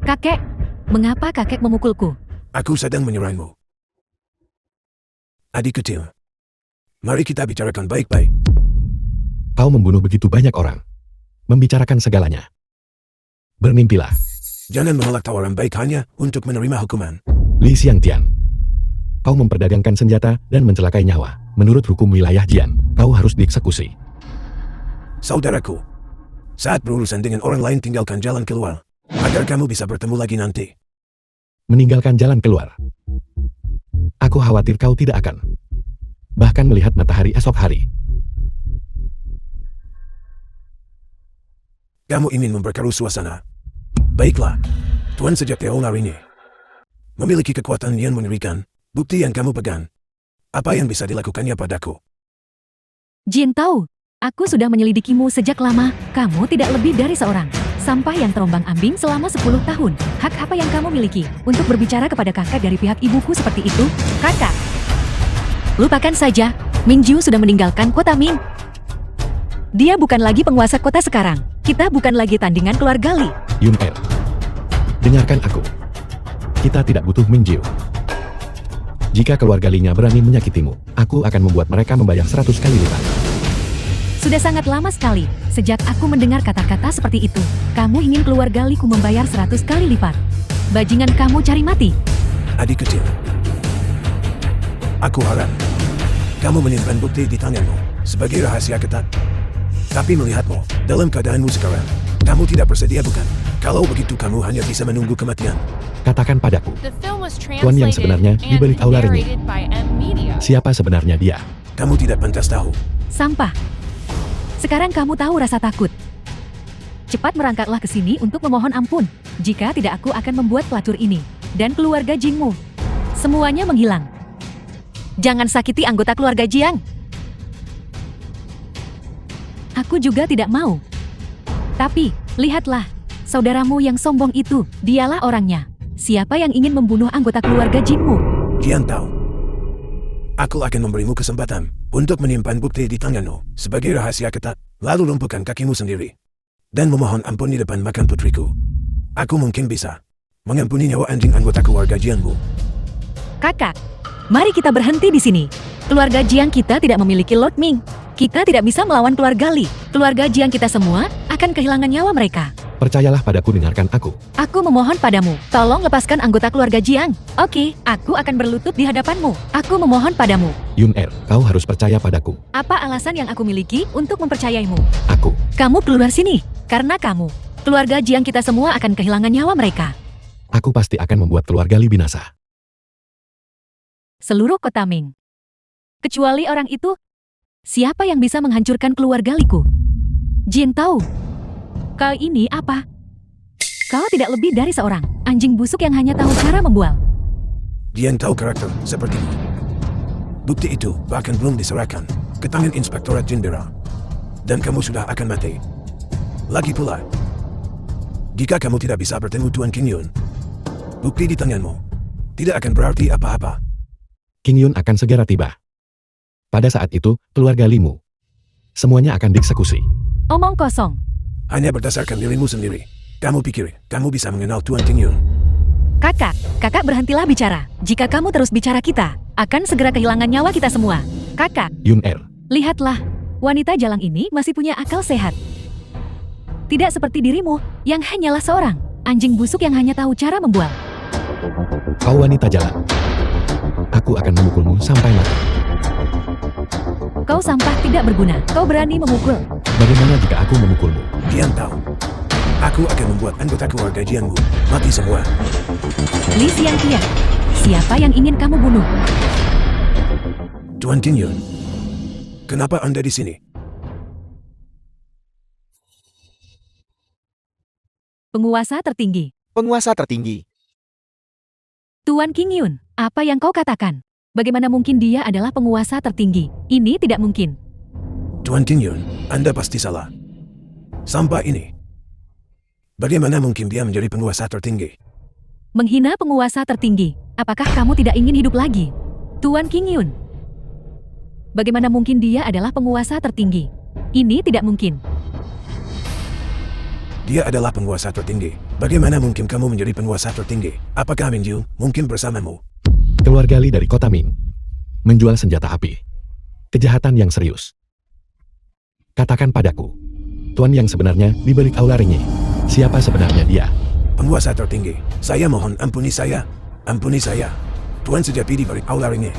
Kakek, mengapa kakek memukulku? aku sedang menyerangmu. Adik kecil, mari kita bicarakan baik-baik. Kau membunuh begitu banyak orang. Membicarakan segalanya. Bermimpilah. Jangan menolak tawaran baik hanya untuk menerima hukuman. Li Xiantian. Kau memperdagangkan senjata dan mencelakai nyawa. Menurut hukum wilayah Jian, kau harus dieksekusi. Saudaraku, saat berurusan dengan orang lain tinggalkan jalan keluar. Agar kamu bisa bertemu lagi nanti. Meninggalkan jalan keluar. Aku khawatir kau tidak akan. Bahkan melihat matahari esok hari. Kamu ingin memperkeruh suasana. Baiklah, Tuan sejak Teolar ini memiliki kekuatan yang mengerikan. Bukti yang kamu pegang. Apa yang bisa dilakukannya padaku? Jin Tao, aku sudah menyelidikimu sejak lama. Kamu tidak lebih dari seorang sampah yang terombang-ambing selama 10 tahun. Hak apa yang kamu miliki untuk berbicara kepada kakak dari pihak ibuku seperti itu? Kakak, lupakan saja. Ming Jiu sudah meninggalkan kota Ming. Dia bukan lagi penguasa kota sekarang. Kita bukan lagi tandingan keluarga Li. Yun Er. Dengarkan aku. Kita tidak butuh Ming Jiu. Jika keluarga Linya berani menyakitimu, aku akan membuat mereka membayar 100 kali lipat. Sudah sangat lama sekali, sejak aku mendengar kata-kata seperti itu. Kamu ingin keluarga Liku membayar 100 kali lipat. Bajingan kamu cari mati. Adik kecil. Aku harap kamu menyimpan bukti di tanganmu sebagai rahasia ketat. Tapi melihatmu dalam keadaanmu sekarang, kamu tidak bersedia bukan? Kalau begitu kamu hanya bisa menunggu kematian. Katakan padaku, The film was Tuan yang translated sebenarnya di and balik aula ringi. narrated by M Media. siapa sebenarnya dia? Kamu tidak pantas tahu. Sampah. Sekarang kamu tahu rasa takut. Cepat merangkaklah ke sini untuk memohon ampun. Jika tidak, aku akan membuat pelacur ini dan keluarga Jingmu semuanya menghilang. Jangan sakiti anggota keluarga Jiang. Aku juga tidak mau. Tapi, lihatlah, saudaramu yang sombong itu, dialah orangnya. Siapa yang ingin membunuh anggota keluarga Jingmu? Jian tahu. Aku akan memberimu kesempatan untuk menyimpan bukti di tanganmu sebagai rahasia ketat, lalu lumpuhkan kakimu sendiri. Dan memohon ampun di depan makam putriku. Aku mungkin bisa mengampuni nyawa anjing anggota keluarga Jianmu. Kakak, mari kita berhenti di sini. Keluarga Jiang kita tidak memiliki Lord Ming. Kita tidak bisa melawan keluarga Li. Keluarga Jiang kita semua akan kehilangan nyawa mereka. Percayalah padaku, dengarkan aku. Aku memohon padamu, tolong lepaskan anggota keluarga Jiang. Oke, aku akan berlutut di hadapanmu. Aku memohon padamu. Yun Er, kau harus percaya padaku. Apa alasan yang aku miliki untuk mempercayaimu? Aku. Kamu keluar sini. Karena kamu, keluarga Jiang kita semua akan kehilangan nyawa mereka. Aku pasti akan membuat keluarga Li binasa. Seluruh kota Ming. Kecuali orang itu, siapa yang bisa menghancurkan keluarga Liku? Jin tahu. Kau ini apa? Kau tidak lebih dari seorang anjing busuk yang hanya tahu cara membual. Jian tahu karakter sepertimu. Bukti itu bahkan belum diserahkan ke tangan Inspektorat Jenderal. Dan kamu sudah akan mati. Lagi pula, jika kamu tidak bisa bertemu Tuan King Yun, bukti di tanganmu tidak akan berarti apa-apa. King Yun akan segera tiba. Pada saat itu, keluarga Limu semuanya akan dieksekusi. Omong kosong. Hanya berdasarkan dirimu sendiri. Kamu pikir kamu bisa mengenal Tuan King Yun? Kakak berhentilah bicara. Jika kamu terus bicara, kita akan segera kehilangan nyawa kita semua. Kakak, Yun Er, lihatlah. Wanita jalang ini masih punya akal sehat. Tidak seperti dirimu, yang hanyalah seorang anjing busuk yang hanya tahu cara membual. kau wanita jalan. Aku akan memukulmu sampai mati. Kau sampah tidak berguna. Kau berani memukul. Bagaimana jika aku memukulmu? Jian tahu. Aku akan membuat anggota keluarga Jianmu mati semua. Li Xiangqian, siapa yang ingin kamu bunuh? Tuan King Yun, kenapa Anda di sini? Penguasa tertinggi. Penguasa tertinggi. Tuan King Yun, apa yang kau katakan? Bagaimana mungkin dia adalah penguasa tertinggi? Ini tidak mungkin. Tuan King Yun, Anda pasti salah. Sampai ini, bagaimana mungkin dia menjadi penguasa tertinggi? Menghina penguasa tertinggi. Apakah kamu tidak ingin hidup lagi? Tuan King Yun. Bagaimana mungkin dia adalah penguasa tertinggi? Ini tidak mungkin. Dia adalah penguasa tertinggi. Bagaimana mungkin kamu menjadi penguasa tertinggi? Apakah Minju mungkin bersamamu? Keluarga Li dari kota Ming menjual senjata api. Kejahatan yang serius. Katakan padaku, Tuan yang sebenarnya di balik aula ringi. Siapa sebenarnya dia? Penguasa tertinggi. Saya mohon ampuni saya. Ampuni saya. Tuan sejati di balik aula ringi.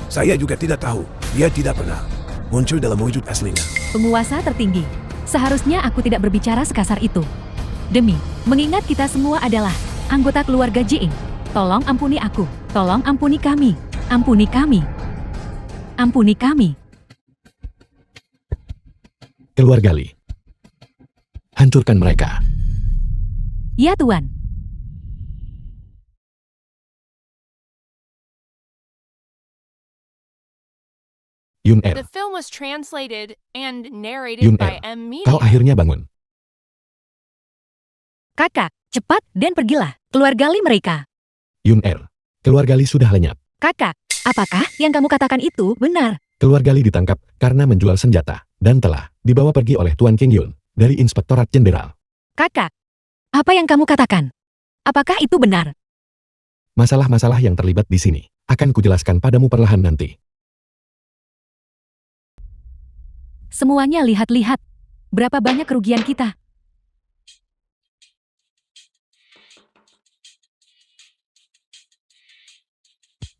Saya juga tidak tahu. Dia tidak pernah muncul dalam wujud aslinya. Penguasa tertinggi. Seharusnya aku tidak berbicara sekasar itu. Demi mengingat kita semua adalah anggota keluarga Jiing. Tolong ampuni aku. Tolong ampuni kami. Ampuni kami. Ampuni kami. Keluarga Li. Hancurkan mereka. Ya Tuan. Yun The Er, film was translated and narrated Yun by Er, M kau Media. akhirnya bangun. Kakak, cepat dan pergilah. Keluarga Li mereka. Yun Er, keluarga Li sudah lenyap. Kakak, apakah yang kamu katakan itu benar? Keluarga Li ditangkap karena menjual senjata dan telah dibawa pergi oleh Tuan King Yun dari Inspektorat Jenderal. Kakak, apa yang kamu katakan? Apakah itu benar? Masalah-masalah yang terlibat di sini Akan kujelaskan padamu perlahan nanti. Semuanya lihat-lihat. Berapa banyak kerugian kita.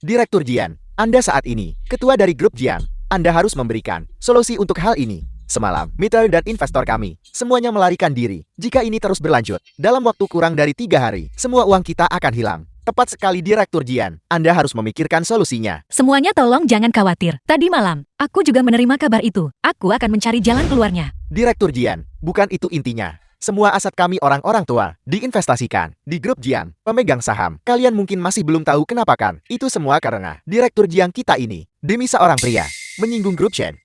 Direktur Jian, Anda saat ini ketua dari grup Jian. Anda harus memberikan solusi untuk hal ini. Semalam, Mitter dan investor kami semuanya melarikan diri. Jika ini terus berlanjut, dalam waktu kurang dari 3 hari, semua uang kita akan hilang. Tepat sekali Direktur Jian, Anda harus memikirkan solusinya. Semuanya tolong jangan khawatir. Tadi malam, aku juga menerima kabar itu. Aku akan mencari jalan keluarnya. Direktur Jian, bukan itu intinya. Semua aset kami orang-orang tua diinvestasikan di grup Jiang, pemegang saham. Kalian mungkin masih belum tahu kenapa kan? Itu semua karena Direktur Jiang kita ini, demi seorang pria, menyinggung grup Chen.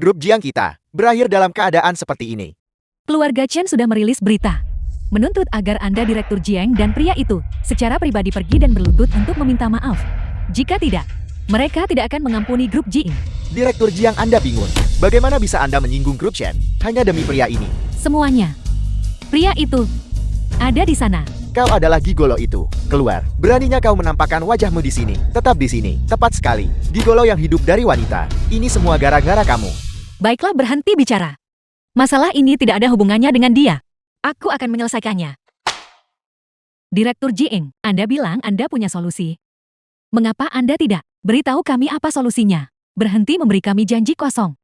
Grup Jiang kita berakhir dalam keadaan seperti ini. Keluarga Chen sudah merilis berita. Menuntut agar Anda Direktur Jiang dan pria itu secara pribadi pergi dan berlutut untuk meminta maaf. Jika tidak, mereka tidak akan mengampuni grup Jiang. Direktur Jiang, Anda bingung. Bagaimana bisa Anda menyinggung grup Chen hanya demi pria ini? Semuanya. Pria itu ada di sana. Kau adalah gigolo itu. Keluar. Beraninya kau menampakkan wajahmu di sini. Tetap di sini. Tepat sekali. Gigolo yang hidup dari wanita. Ini semua gara-gara kamu. Baiklah, berhenti bicara. Masalah ini tidak ada hubungannya dengan dia. Aku akan menyelesaikannya. Direktur Jiang, Anda bilang Anda punya solusi. Mengapa Anda tidak beritahu kami apa solusinya? Berhenti memberi kami janji kosong.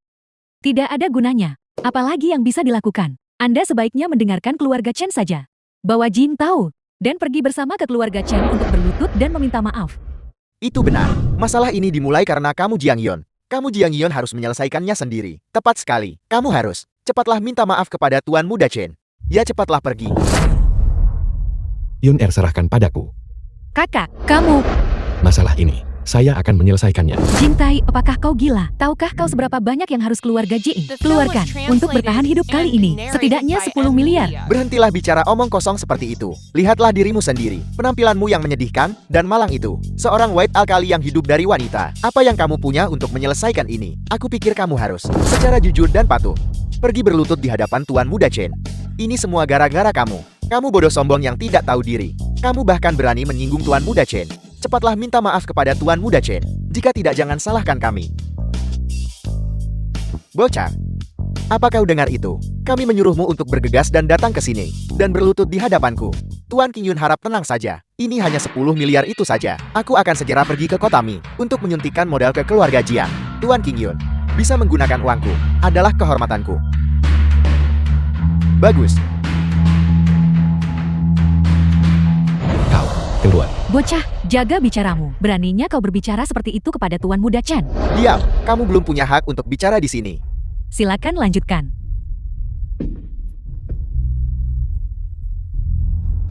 Tidak ada gunanya. Apalagi yang bisa dilakukan? Anda sebaiknya mendengarkan keluarga Chen saja. Bawa Jin tahu, dan pergi bersama ke keluarga Chen untuk berlutut dan meminta maaf. Itu benar. Masalah ini dimulai karena kamu Jiang Yon. Kamu Jiang Yon harus menyelesaikannya sendiri. Tepat sekali. Kamu harus. Cepatlah minta maaf kepada Tuan Muda Chen. Ya, cepatlah pergi. Yun Er, serahkan padaku. Kakak, kamu... Masalah ini, saya akan menyelesaikannya. Jin Tai, apakah kau gila? Tahukah kau seberapa banyak yang harus keluarga Jiang keluarkan untuk bertahan hidup kali ini? Setidaknya 10 miliar. Berhentilah bicara omong kosong seperti itu. Lihatlah dirimu sendiri. Penampilanmu yang menyedihkan dan malang itu. Seorang white alkali yang hidup dari wanita. Apa yang kamu punya untuk menyelesaikan ini? Aku pikir kamu harus secara jujur dan patuh pergi berlutut di hadapan Tuan Muda Chen. Ini semua gara-gara kamu. Kamu bodoh sombong yang tidak tahu diri. Kamu bahkan berani menyinggung Tuan Muda Chen. Cepatlah minta maaf kepada Tuan Muda Chen. Jika tidak, jangan salahkan kami. Bocah, apa kau dengar itu? Kami menyuruhmu untuk bergegas dan datang ke sini, dan berlutut di hadapanku. Tuan King Yun harap tenang saja. Ini hanya 10 miliar itu saja. Aku akan segera pergi ke kota Mi, untuk menyuntikkan modal ke keluarga Jiang. Tuan King Yun, bisa menggunakan uangku, adalah kehormatanku. Bagus. Kau, keluar. Bocah, jaga bicaramu. Beraninya kau berbicara seperti itu kepada Tuan Muda Chen. Diam, kamu belum punya hak untuk bicara di sini. Silakan lanjutkan.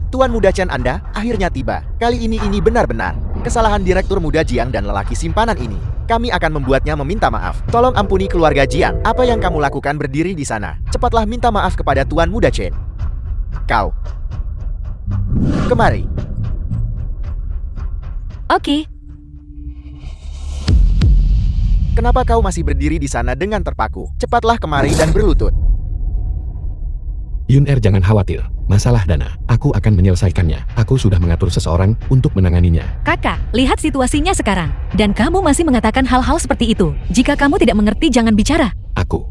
Tuan Muda Chen, Anda akhirnya tiba. Kali ini benar-benar kesalahan Direktur Muda Jiang dan lelaki simpanan ini. Kami akan membuatnya meminta maaf. Tolong ampuni keluarga Jiang. Apa yang kamu lakukan berdiri di sana? Cepatlah minta maaf kepada Tuan Muda Chen. Kau. Kemari. Oke. Kenapa kau masih berdiri di sana dengan terpaku? Cepatlah kemari dan berlutut. Yun Er, jangan khawatir. Masalah dana, aku akan menyelesaikannya. Aku sudah mengatur seseorang untuk menanganinya. Kakak, lihat situasinya sekarang. Dan kamu masih mengatakan hal-hal seperti itu. Jika kamu tidak mengerti, jangan bicara. Aku.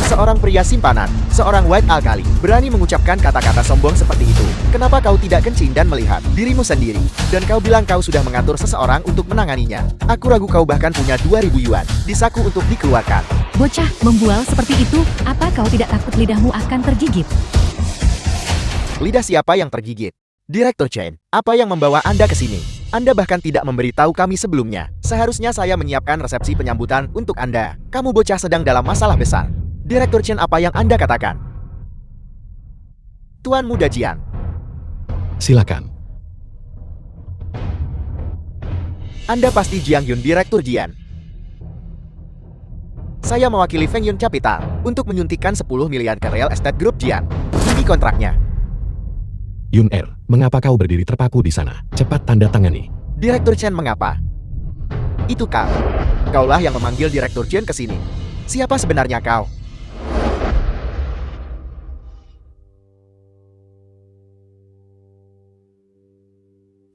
Seorang pria simpanan, seorang white alkali, berani mengucapkan kata-kata sombong seperti itu. Kenapa kau tidak kencing dan melihat dirimu sendiri? Dan kau bilang kau sudah mengatur seseorang untuk menanganinya. Aku ragu kau bahkan punya 2.000 yuan di saku untuk dikeluarkan. Bocah, membual seperti itu, apa kau tidak takut lidahmu akan tergigit? Lidah siapa yang tergigit? Direktur Chen, apa yang membawa Anda ke sini? Anda bahkan tidak memberitahu kami sebelumnya. Seharusnya saya menyiapkan resepsi penyambutan untuk Anda. Kamu bocah sedang dalam masalah besar. Direktur Chen, apa yang Anda katakan? Tuan Muda Jiang. Silakan. Anda pasti Jiang Yun, Direktur Jian. Saya mewakili Feng Yun Capital untuk menyuntikkan 10 miliar ke Real Estate Group Jian. Ini kontraknya. Yun Er, mengapa kau berdiri terpaku di sana? Cepat tanda tangani. Direktur Chen, mengapa? Itu kau. Kaulah yang memanggil Direktur Chen ke sini. Siapa sebenarnya kau?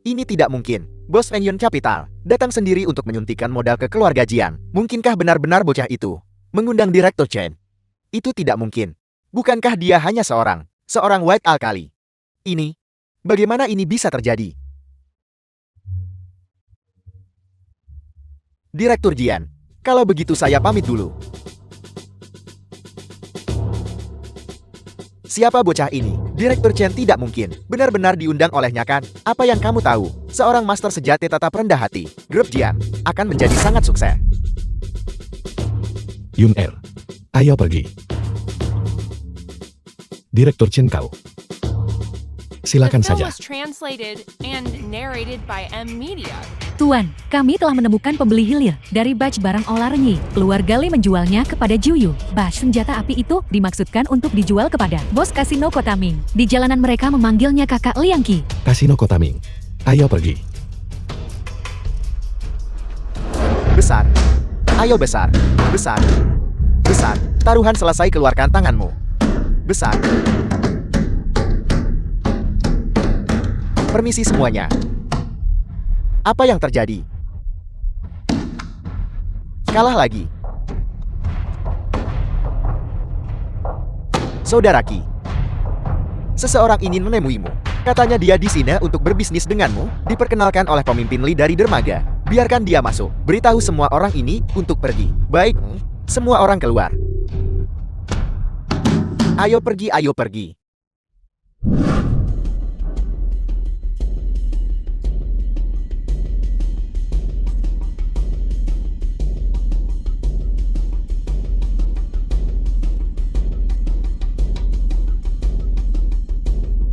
Ini tidak mungkin. Bos Feng Yun Capital datang sendiri untuk menyuntikkan modal ke keluarga Jiang. Mungkinkah benar-benar bocah itu mengundang Direktur Chen? Itu tidak mungkin. Bukankah dia hanya seorang White Alkali? Bagaimana ini bisa terjadi? Direktur Jian, kalau begitu saya pamit dulu. Siapa bocah ini? Direktur Chen tidak mungkin benar-benar diundang olehnya kan? Apa yang kamu tahu? Seorang master sejati tetap rendah hati. Grup Jian akan menjadi sangat sukses. Yun Er, ayo pergi. Direktur Chen kau. Silakan The film saja. was translated and narrated by M Media. Tuan, kami telah menemukan pembeli hilir dari batch barang Olarenyi. Keluarga Li menjualnya kepada Juyu. Batch senjata api itu dimaksudkan untuk dijual kepada bos kasino Kota Ming. Di jalanan mereka memanggilnya kakak Liang Qi. Kasino Kota Ming, ayo pergi. Besar. Ayo besar. Besar. Besar. Taruhan selesai, keluarkan tanganmu. Besar. Permisi semuanya. Apa yang terjadi? Kalah lagi. Saudara Qi. Seseorang ingin menemuimu. Katanya dia di sini untuk berbisnis denganmu. Diperkenalkan oleh pemimpin Li dari dermaga. Biarkan dia masuk. Beritahu semua orang ini untuk pergi. Baik, semua orang keluar. Ayo pergi, ayo pergi.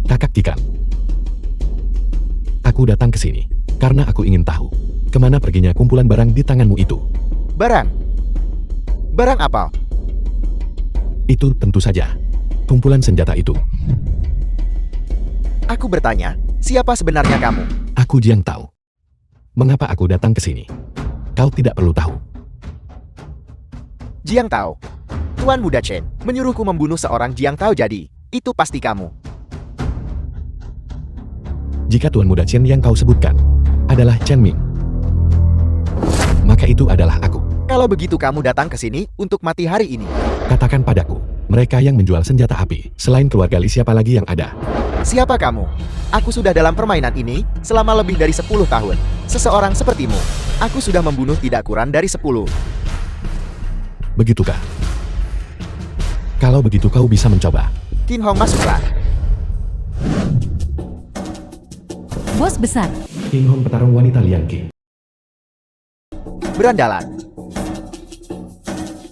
Kakak Kikan. Aku datang ke sini karena aku ingin tahu kemana perginya kumpulan barang di tanganmu itu. Barang. Barang apa? Itu tentu saja kumpulan senjata itu. Aku bertanya, siapa sebenarnya kamu? Aku Jiang Tao. Mengapa aku datang ke sini? Kau tidak perlu tahu. Jiang Tao. Tuan Muda Chen menyuruhku membunuh seorang Jiang Tao, jadi itu pasti kamu. Jika Tuan Muda Chen yang kau sebutkan adalah Chen Ming, maka itu adalah aku. Kalau begitu kamu datang ke sini untuk mati hari ini. Katakan padaku, mereka yang menjual senjata api, selain keluarga Li siapa lagi yang ada? Siapa kamu? Aku sudah dalam permainan ini selama lebih dari 10 tahun. Seseorang sepertimu, aku sudah membunuh tidak kurang dari 10. Begitukah? Kalau begitu kau bisa mencoba. Qin Hong, masuklah. Bos besar. King Hong petarung wanita Liang Qi. Berandalan.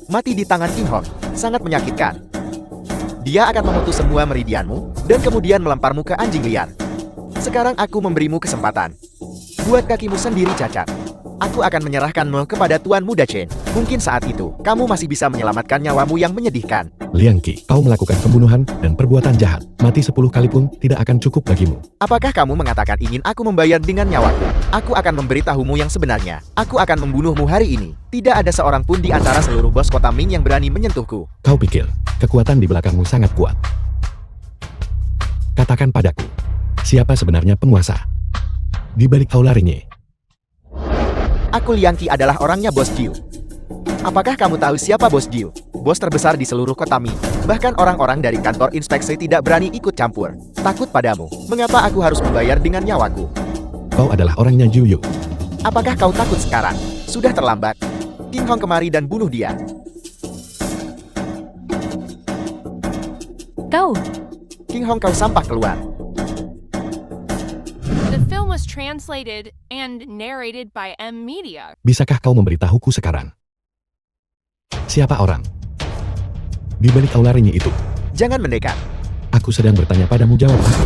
Mati di tangan Qin Hong sangat menyakitkan. Dia akan memutus semua meridianmu dan kemudian melemparmu ke anjing liar. Sekarang aku memberimu kesempatan. Buat kakimu sendiri cacat. Aku akan menyerahkanmu kepada Tuan Muda Chen. Mungkin saat itu, kamu masih bisa menyelamatkan nyawamu yang menyedihkan. Liang Qi, kau melakukan pembunuhan dan perbuatan jahat. Mati 10 kali pun tidak akan cukup bagimu. Apakah kamu mengatakan ingin aku membayar dengan nyawaku? Aku akan memberitahumu yang sebenarnya. Aku akan membunuhmu hari ini. Tidak ada seorang pun di antara seluruh bos Kota Ming yang berani menyentuhku. Kau pikir, kekuatan di belakangmu sangat kuat. Katakan padaku, siapa sebenarnya penguasa di balik Aula Rinye? Aku Liang Qi adalah orangnya Bos Jiu. Apakah kamu tahu siapa Bos Jiu? Bos terbesar di seluruh Kota Ming. Bahkan orang-orang dari kantor inspeksi tidak berani ikut campur. Takut padamu. Mengapa aku harus membayar dengan nyawaku? Kau adalah orangnya Jiu Yu. Apakah kau takut sekarang? Sudah terlambat. Qin Hong kemari dan bunuh dia. Kau. Qin Hong, kau sampah, keluar. The film was translated and narrated by M Media. Bisakah kau memberitahuku sekarang? Siapa orang di balik Aula Rinye itu? Jangan mendekat. Aku sedang bertanya padamu, jawab aku.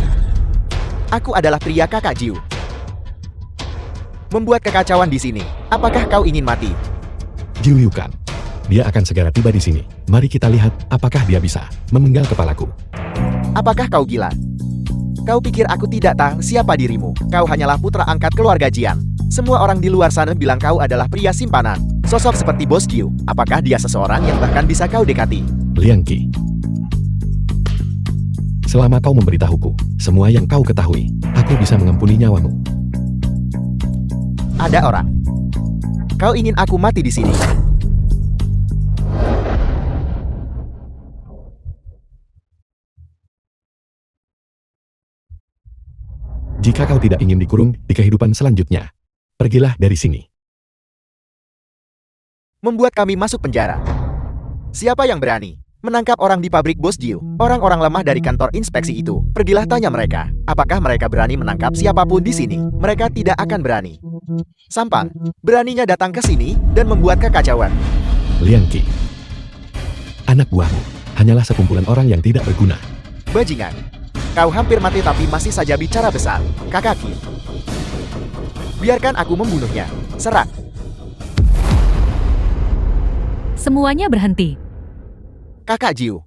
Aku adalah pria kakak Jiu. Membuat kekacauan di sini. Apakah kau ingin mati? Jiu Yu kan? Dia akan segera tiba di sini. Mari kita lihat apakah dia bisa memenggal kepalaku. Apakah kau gila? Kau pikir aku tidak tahu siapa dirimu? Kau hanyalah putra angkat keluarga Jiang. Semua orang di luar sana bilang kau adalah pria simpanan. Sosok seperti Bos Jiu. Apakah dia seseorang yang bahkan bisa kau dekati? Liang Qi, selama kau memberitahuku semua yang kau ketahui, aku bisa mengampuni nyawamu. Ada orang. Kau ingin aku mati di sini? Jika kau tidak ingin dikurung di kehidupan selanjutnya, pergilah dari sini. Membuat kami masuk penjara. Siapa yang berani menangkap orang di pabrik Bos Jiu? Orang-orang lemah dari kantor inspeksi itu. Pergilah tanya mereka, apakah mereka berani menangkap siapapun di sini? Mereka tidak akan berani. Sampan, beraninya datang ke sini dan membuat kekacauan. Liang Qi, anak buahmu hanyalah sekumpulan orang yang tidak berguna. Bajingan, kau hampir mati tapi masih saja bicara besar. Kakak Qi, biarkan aku membunuhnya. Serang. Semuanya berhenti. Kakak Jiu,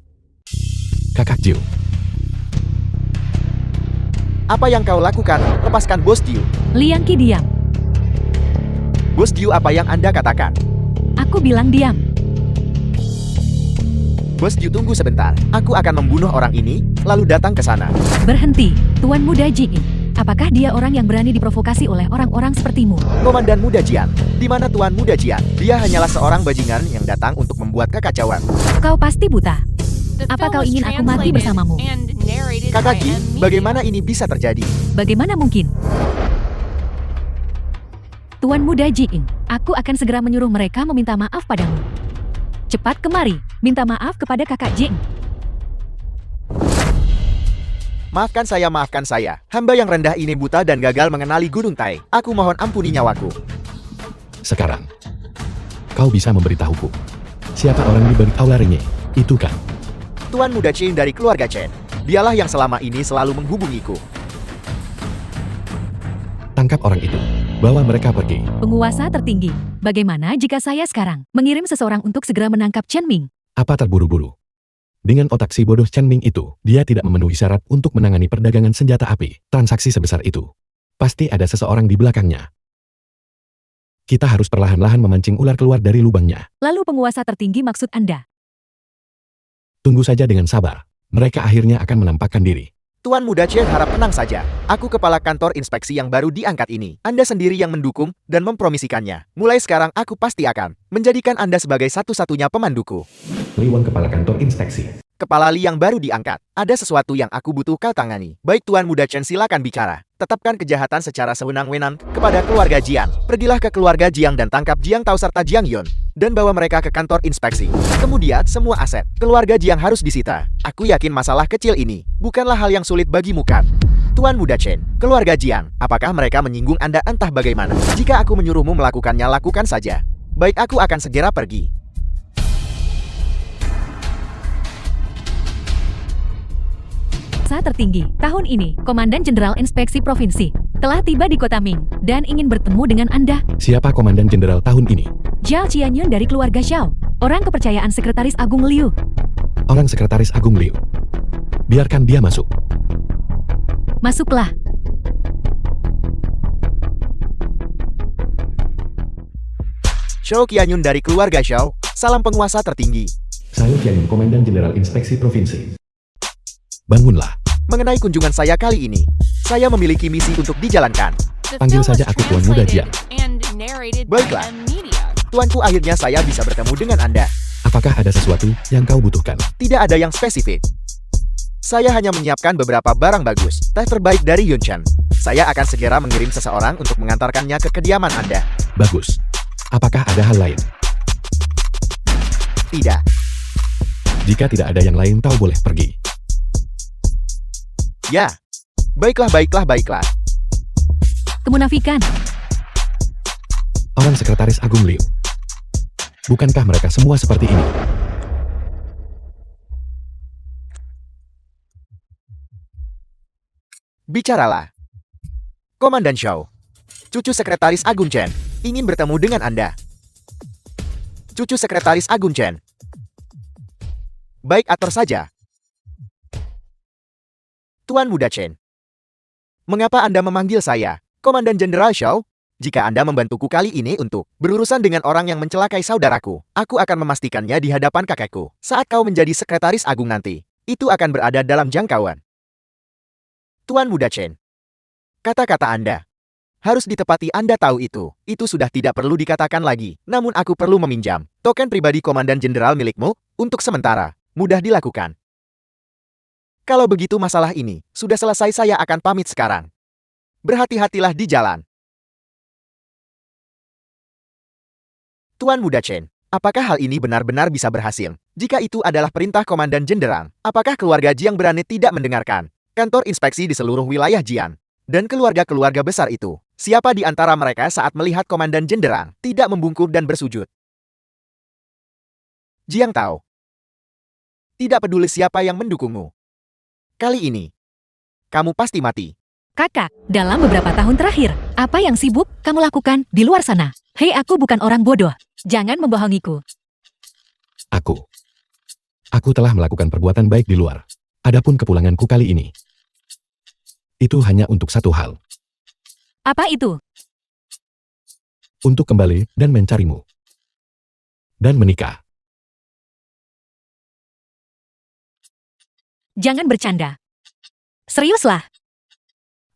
Kakak Jiu, apa yang kau lakukan? Lepaskan Bos Jiu. Liang Qi diam. Bos Jiu, apa yang Anda katakan? Aku bilang diam. Bos Jiu, tunggu sebentar. Aku akan membunuh orang ini, lalu datang ke sana. Berhenti, Tuan Muda Ji. Apakah dia orang yang berani diprovokasi oleh orang-orang sepertimu? Komandan Muda Jian, di mana Tuan Muda Jian? Dia hanyalah seorang bajingan yang datang untuk membuat kekacauan. Kau pasti buta. The Apa film kau was ingin aku mati translated bersamamu? and narrated Kakak by Qi, M. Media. bagaimana ini bisa terjadi? Bagaimana mungkin? Tuan Muda Ji, aku akan segera menyuruh mereka meminta maaf padamu. Cepat kemari, minta maaf kepada kakak Jing. Maafkan saya. Hamba yang rendah ini buta dan gagal mengenali Gunung Tai. Aku mohon ampuni nyawaku. sekarang kau bisa memberitahuku siapa orang di balik aula ringe itu kan? Tuan Muda Chen dari keluarga Chen. Dialah yang selama ini selalu menghubungiku. Tangkap orang itu, bawa mereka pergi. Penguasa tertinggi, bagaimana jika saya sekarang mengirim seseorang untuk segera menangkap Chen Ming? Apa terburu-buru? Dengan otak si bodoh Chen Ming itu, dia tidak memenuhi syarat untuk menangani perdagangan senjata api. Transaksi sebesar itu, pasti ada seseorang di belakangnya. Kita harus perlahan-lahan memancing ular keluar dari lubangnya. Lalu penguasa tertinggi maksud Anda? Tunggu saja dengan sabar. Mereka akhirnya akan menampakkan diri. Tuan Muda Chen harap tenang saja. Aku kepala kantor inspeksi yang baru diangkat ini. Anda sendiri yang mendukung dan mempromisikannya. Mulai sekarang aku pasti akan menjadikan Anda sebagai satu-satunya pemanduku. Liwang kepala kantor inspeksi. Kepala Li yang baru diangkat. Ada sesuatu yang aku butuh kau tangani. Baik Tuan Muda Chen, silakan bicara. Tetapkan kejahatan secara sewenang-wenang kepada keluarga Jiang. Pergilah ke keluarga Jiang dan tangkap Jiang Tao serta Jiang Yun. Dan bawa mereka ke kantor inspeksi. Kemudian semua aset keluarga Jiang harus disita. Aku yakin masalah kecil ini bukanlah hal yang sulit bagimu kan? Tuan Muda Chen, keluarga Jiang, apakah mereka menyinggung Anda entah bagaimana? Jika aku menyuruhmu melakukannya, lakukan saja. Baik, aku akan segera pergi. Penguasa tertinggi, tahun ini, Komandan Jenderal Inspeksi Provinsi, telah tiba di kota Ming, dan ingin bertemu dengan Anda. Siapa komandan jenderal tahun ini? Zhao Qianyun dari keluarga Xiao, orang kepercayaan Sekretaris Agung Liu. Orang sekretaris Agung Liu. Biarkan dia masuk. Masuklah. Xiao Qianyun dari keluarga Xiao, salam penguasa tertinggi. Saya Qianyun, komandan jenderal inspeksi provinsi. Bangunlah. Mengenai kunjungan saya kali ini, saya memiliki misi untuk dijalankan. The Panggil film was saja aku Tuan Muda translated Jiang. and narrated by Baiklah. M. Media. Tuanku, akhirnya saya bisa bertemu dengan Anda. Apakah ada sesuatu yang kau butuhkan? Tidak ada yang spesifik. Saya hanya menyiapkan beberapa barang bagus, teh terbaik dari Yunchan. Saya akan segera mengirim seseorang untuk mengantarkannya ke kediaman Anda. Bagus. Apakah ada hal lain? Tidak. Jika tidak ada yang lain, kau boleh pergi. Ya. Baiklah. Kemunafikan. Orang sekretaris Agung Liu. Bukankah mereka semua seperti ini? Bicaralah. Komandan Xiao. Cucu Sekretaris Agung Chen ingin bertemu dengan Anda. Cucu Sekretaris Agung Chen. Baik, atur saja. Tuan Muda Chen. Mengapa Anda memanggil saya, Komandan Jenderal Xiao? Jika Anda membantuku kali ini untuk berurusan dengan orang yang mencelakai saudaraku, aku akan memastikannya di hadapan kakekku. Saat kau menjadi Sekretaris Agung nanti, itu akan berada dalam jangkauan. Tuan Muda Chen. Kata-kata Anda Harus ditepati, Anda tahu itu. Itu sudah tidak perlu dikatakan lagi. Namun aku perlu meminjam token pribadi Komandan Jenderal milikmu untuk sementara. Mudah dilakukan. Kalau begitu masalah ini sudah selesai, saya akan pamit sekarang. Berhati-hatilah di jalan. Tuan Muda Chen, apakah hal ini benar-benar bisa berhasil? Jika itu adalah perintah Komandan Jenderal, apakah keluarga Jiang berani tidak mendengarkan? Kantor inspeksi di seluruh wilayah Jiang. Dan keluarga-keluarga besar itu, siapa di antara mereka saat melihat Komandan Jenderal tidak membungkuk dan bersujud? Jiang tahu. Tidak peduli siapa yang mendukungmu. Kali ini, kamu pasti mati. Kakak, dalam beberapa tahun terakhir, apa yang sibuk kamu lakukan di luar sana? Hei, aku bukan orang bodoh. Jangan membohongiku. Aku telah melakukan perbuatan baik di luar. Adapun kepulanganku kali ini, itu hanya untuk satu hal. Apa itu? Untuk kembali dan mencarimu. Dan menikah. Jangan bercanda. Seriuslah,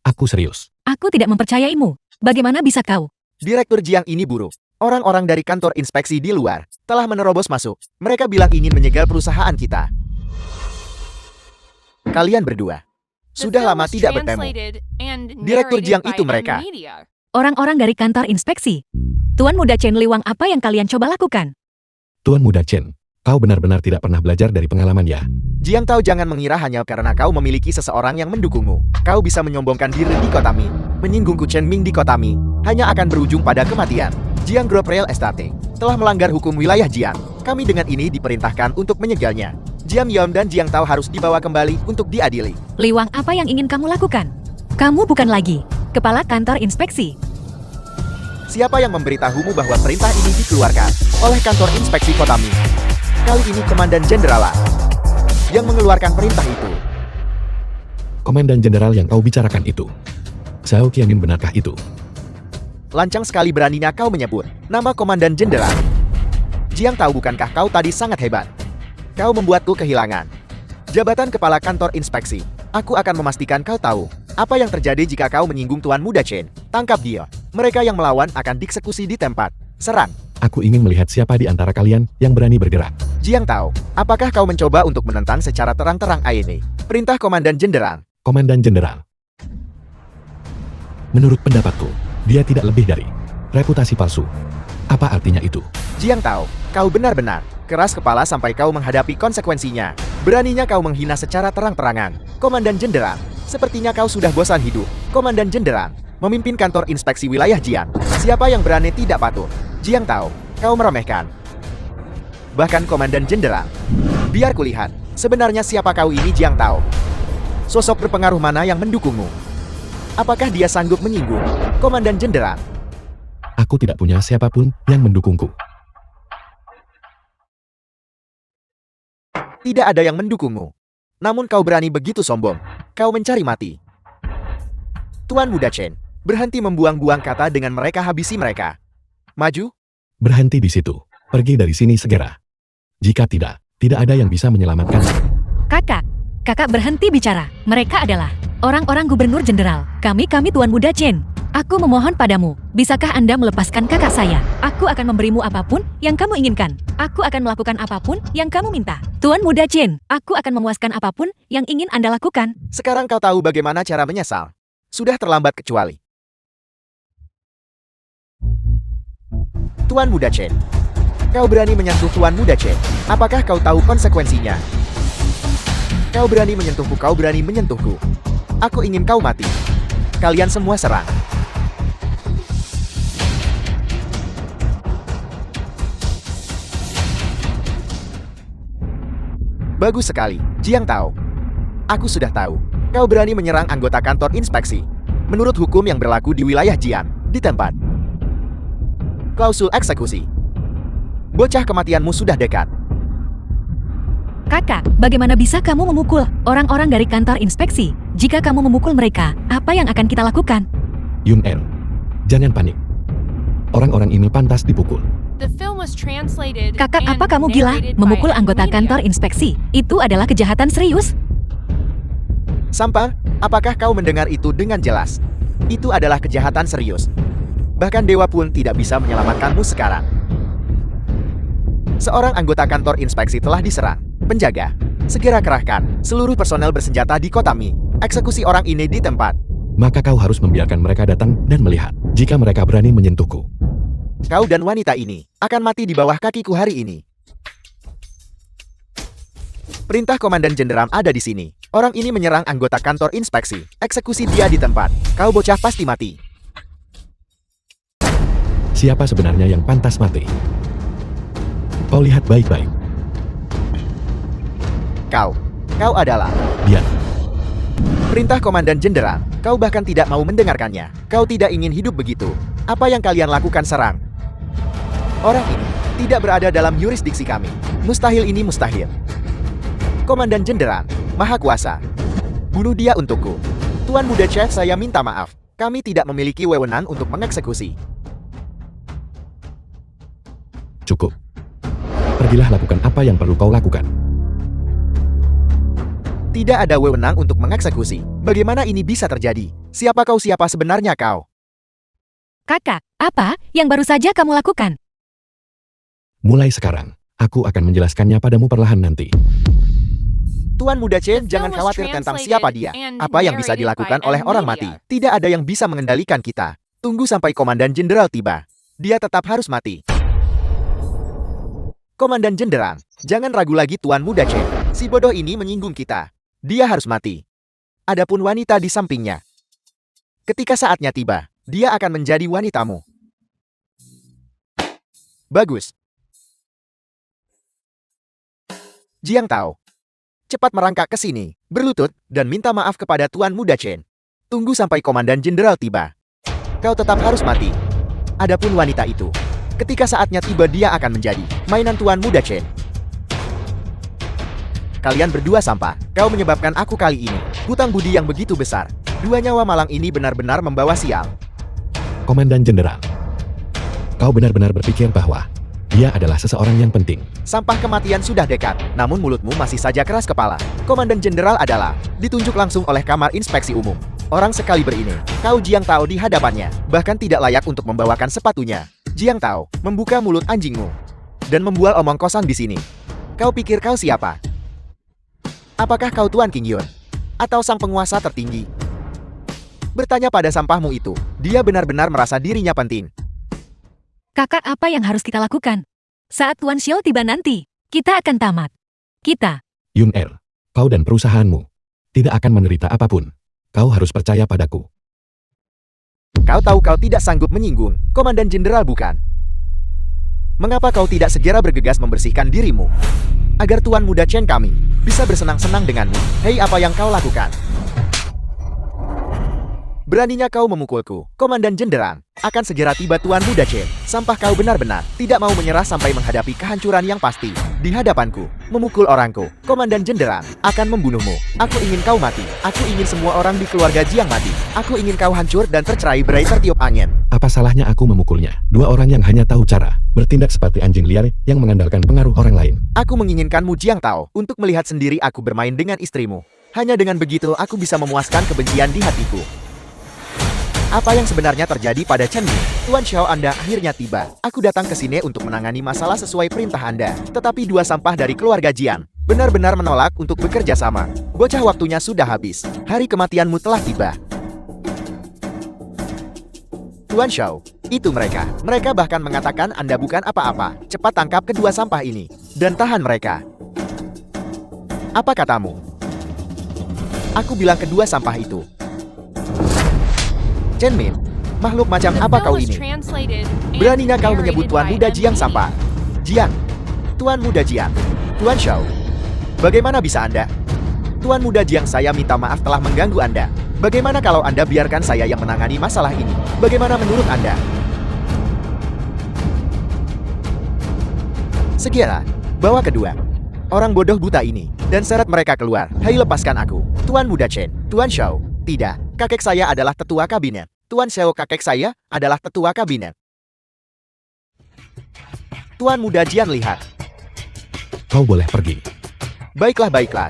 Aku serius. aku tidak mempercayaimu. Bagaimana bisa kau? Direktur Jiang ini buruk. Orang-orang dari kantor inspeksi di luar telah menerobos masuk. Mereka bilang ingin menyegel perusahaan kita. Kalian berdua The sudah film lama was tidak bertemu. translated and Direktur narrated Jiang by itu M mereka. Media. Orang-orang dari kantor inspeksi. Tuan Muda Chen Liwang, apa yang kalian coba lakukan? Tuan Muda Chen, kau benar-benar tidak pernah belajar dari pengalaman ya. Jiang tahu, jangan mengira hanya karena kau memiliki seseorang yang mendukungmu, kau bisa menyombongkan diri di kota Mi. Menyinggungku Chen Ming di kota Mi hanya akan berujung pada kematian. Jiang Group Real Estate telah melanggar hukum wilayah Jiang. Kami dengan ini diperintahkan untuk menyegalnya. Jiang Yom dan Jiang Tao harus dibawa kembali untuk diadili. Liwang, apa yang ingin kamu lakukan? Kamu bukan lagi kepala kantor inspeksi. Siapa yang memberitahumu bahwa perintah ini dikeluarkan oleh kantor inspeksi kota Mi? Kali ini Komandan Jenderal yang mengeluarkan perintah itu. Komandan Jenderal yang kau bicarakan itu. Zhao Qianmin, benarkah itu? Lancang sekali beraninya kau menyebut nama Komandan Jenderal. Jiang tahu, bukankah kau tadi sangat hebat? Kau membuatku kehilangan jabatan kepala kantor inspeksi. Aku akan memastikan kau tahu apa yang terjadi jika kau menyinggung Tuan Muda Chen. Tangkap dia. Mereka yang melawan akan dieksekusi di tempat. Serang. Aku ingin melihat siapa di antara kalian yang berani bergerak. Jiang tahu, apakah kau mencoba untuk menentang secara terang-terang ini? Perintah Komandan Jenderal. Komandan Jenderal. Menurut pendapatku, dia tidak lebih dari reputasi palsu. Apa artinya itu? Jiang tahu, kau benar-benar keras kepala sampai kau menghadapi konsekuensinya. Beraninya kau menghina secara terang-terangan Komandan Jenderal. Sepertinya kau sudah bosan hidup Komandan Jenderal memimpin kantor inspeksi wilayah Jiang. Siapa yang berani tidak patuh? Jiang tahu, kau meremehkan bahkan Komandan Jenderal. Biar kulihat sebenarnya siapa kau ini. Jiang tahu, sosok berpengaruh mana yang mendukungmu? Apakah dia sanggup menyinggung Komandan Jenderal? Aku tidak punya siapapun yang mendukungku. Tidak ada yang mendukungmu. Namun kau berani begitu sombong. Kau mencari mati. Tuan Muda Chen, berhenti membuang-buang kata, dengan mereka habisi mereka. Maju. Berhenti di situ. Pergi dari sini segera. Jika tidak, tidak ada yang bisa menyelamatkan. Kakak berhenti bicara. Mereka adalah orang-orang gubernur jenderal. Kami Tuan Muda Chen. Aku memohon padamu, bisakah Anda melepaskan kakak saya? Aku akan memberimu apapun yang kamu inginkan. Aku akan melakukan apapun yang kamu minta. Tuan Muda Chen, aku akan memuaskan apapun yang ingin Anda lakukan. Sekarang kau tahu bagaimana cara menyesal. Sudah terlambat kecuali. Tuan Muda Chen, kau berani menyentuh Tuan Muda Chen. Apakah kau tahu konsekuensinya? Kau berani menyentuhku, kau berani menyentuhku. Aku ingin kau mati. Kalian semua serang. Bagus sekali, Jiang tahu. Aku sudah tahu. Kau berani menyerang anggota kantor inspeksi. Menurut hukum yang berlaku di wilayah Jiang, di tempat klausul eksekusi. Bocah, kematianmu sudah dekat. Kakak, bagaimana bisa kamu memukul orang-orang dari kantor inspeksi? Jika kamu memukul mereka, apa yang akan kita lakukan? Yun Er, jangan panik. Orang-orang ini pantas dipukul. The film was translated Kakak, and apa kamu gila? narrated by Memukul M anggota Media. kantor inspeksi? Itu adalah kejahatan serius. Sampar, apakah kau mendengar itu dengan jelas? Itu adalah kejahatan serius. Bahkan dewa pun tidak bisa menyelamatkanmu sekarang. Seorang anggota kantor inspeksi telah diserang. Penjaga, segera kerahkan seluruh personel bersenjata di kota Mi. Eksekusi orang ini di tempat. Maka kau harus membiarkan mereka datang dan melihat jika mereka berani menyentuhku. Kau dan wanita ini akan mati di bawah kakiku hari ini. Perintah Komandan Jenderal ada di sini. Orang ini menyerang anggota kantor inspeksi. Eksekusi dia di tempat. Kau bocah pasti mati. Siapa sebenarnya yang pantas mati? Kau lihat baik-baik. Kau adalah Dia. perintah Komandan Jenderal. Kau bahkan tidak mau mendengarkannya. Kau tidak ingin hidup begitu. Apa yang kalian lakukan serang? Orang ini tidak berada dalam yurisdiksi kami. Mustahil ini mustahil. Komandan Jenderal, Maha Kuasa. Bunuh dia untukku. Tuan Muda Chef, saya minta maaf. Kami tidak memiliki wewenang untuk mengeksekusi. Cukup. Pergilah lakukan apa yang perlu kau lakukan. Tidak ada wewenang untuk mengeksekusi. Bagaimana ini bisa terjadi? Siapa sebenarnya kau? Kakak, apa yang baru saja kamu lakukan? Mulai sekarang, aku akan menjelaskannya padamu perlahan nanti. Tuan Muda Chen, jangan khawatir tentang siapa dia. Apa yang bisa dilakukan oleh orang mati. Tidak ada yang bisa mengendalikan kita. Tunggu sampai Komandan Jenderal tiba. Dia tetap harus mati. Komandan Jenderal, jangan ragu lagi Tuan Muda Chen. Si bodoh ini menyinggung kita. Dia harus mati. Adapun wanita di sampingnya. Ketika saatnya tiba, dia akan menjadi wanitamu. Bagus. Jiang Tao, cepat merangkak ke sini, berlutut, dan minta maaf kepada Tuan Muda Chen. Tunggu sampai Komandan Jenderal tiba. Kau tetap harus mati. Adapun wanita itu, ketika saatnya tiba dia akan menjadi mainan Tuan Muda Chen. Kalian berdua sampah. Kau menyebabkan aku kali ini hutang budi yang begitu besar. Dua nyawa malang ini benar-benar membawa sial. Komandan Jenderal, kau benar-benar berpikir bahwa dia adalah seseorang yang penting. Sampah kematian sudah dekat, namun mulutmu masih saja keras kepala. Komandan Jenderal adalah ditunjuk langsung oleh Kamar Inspeksi Umum. Orang sekaliber ini, kau Jiang Tao di hadapannya, bahkan tidak layak untuk membawakan sepatunya. Jiang Tao, membuka mulut anjingmu dan membual omong kosong di sini. Kau pikir kau siapa? Apakah kau Tuan King Yun? Atau sang penguasa tertinggi? Bertanya pada sampahmu itu, dia benar-benar merasa dirinya penting. Kakak, apa yang harus kita lakukan? Saat Tuan Xiao tiba nanti, kita akan tamat. Kita. Yun Er, kau dan perusahaanmu tidak akan menderita apapun. Kau harus percaya padaku. Kau tahu kau tidak sanggup menyinggung Komandan Jenderal, bukan? Mengapa kau tidak segera bergegas membersihkan dirimu? Agar Tuan Muda Chen kami bisa bersenang-senang denganmu. Hei, apa yang kau lakukan? Beraninya kau memukulku, Komandan Jenderal. Akan segera tiba Tuan Muda Chen. Sampah, kau benar-benar tidak mau menyerah sampai menghadapi kehancuran yang pasti. Di hadapanku, memukul orangku. Komandan Jenderal akan membunuhmu. Aku ingin kau mati. Aku ingin semua orang di keluarga Jiang mati. Aku ingin kau hancur dan tercerai berai tertiup angin. Apa salahnya aku memukulnya? Dua orang yang hanya tahu cara bertindak seperti anjing liar yang mengandalkan pengaruh orang lain. Aku menginginkanmu Jiang Tao untuk melihat sendiri aku bermain dengan istrimu. Hanya dengan begitu aku bisa memuaskan kebencian di hatiku. Apa yang sebenarnya terjadi pada Chen Mi? Tuan Xiao, Anda akhirnya tiba. Aku datang ke sini untuk menangani masalah sesuai perintah Anda. Tetapi dua sampah dari keluarga Jiang benar-benar menolak untuk bekerja sama. Bocah, waktunya sudah habis. Hari kematianmu telah tiba. Tuan Xiao, itu mereka. Mereka bahkan mengatakan Anda bukan apa-apa. Cepat tangkap kedua sampah ini dan tahan mereka. Apa katamu? Aku bilang kedua sampah itu. Chen Min, makhluk macam apa kau ini? Beraninya kau menyebut Tuan Muda Jiang sampah? Jiang, Tuan Muda Jiang, Tuan Xiao. Bagaimana bisa Anda? Tuan Muda Jiang, saya minta maaf telah mengganggu Anda. Bagaimana kalau Anda biarkan saya yang menangani masalah ini? Bagaimana menurut Anda? Segera, bawa kedua orang bodoh buta ini dan seret mereka keluar. Hai, lepaskan aku. Tuan Muda Chen, Tuan Xiao. Tidak, kakek saya adalah tetua kabinet. Tuan Xiao, kakek saya adalah tetua kabinet. Tuan Muda Jian, lihat. Kau boleh pergi. Baiklah, baiklah.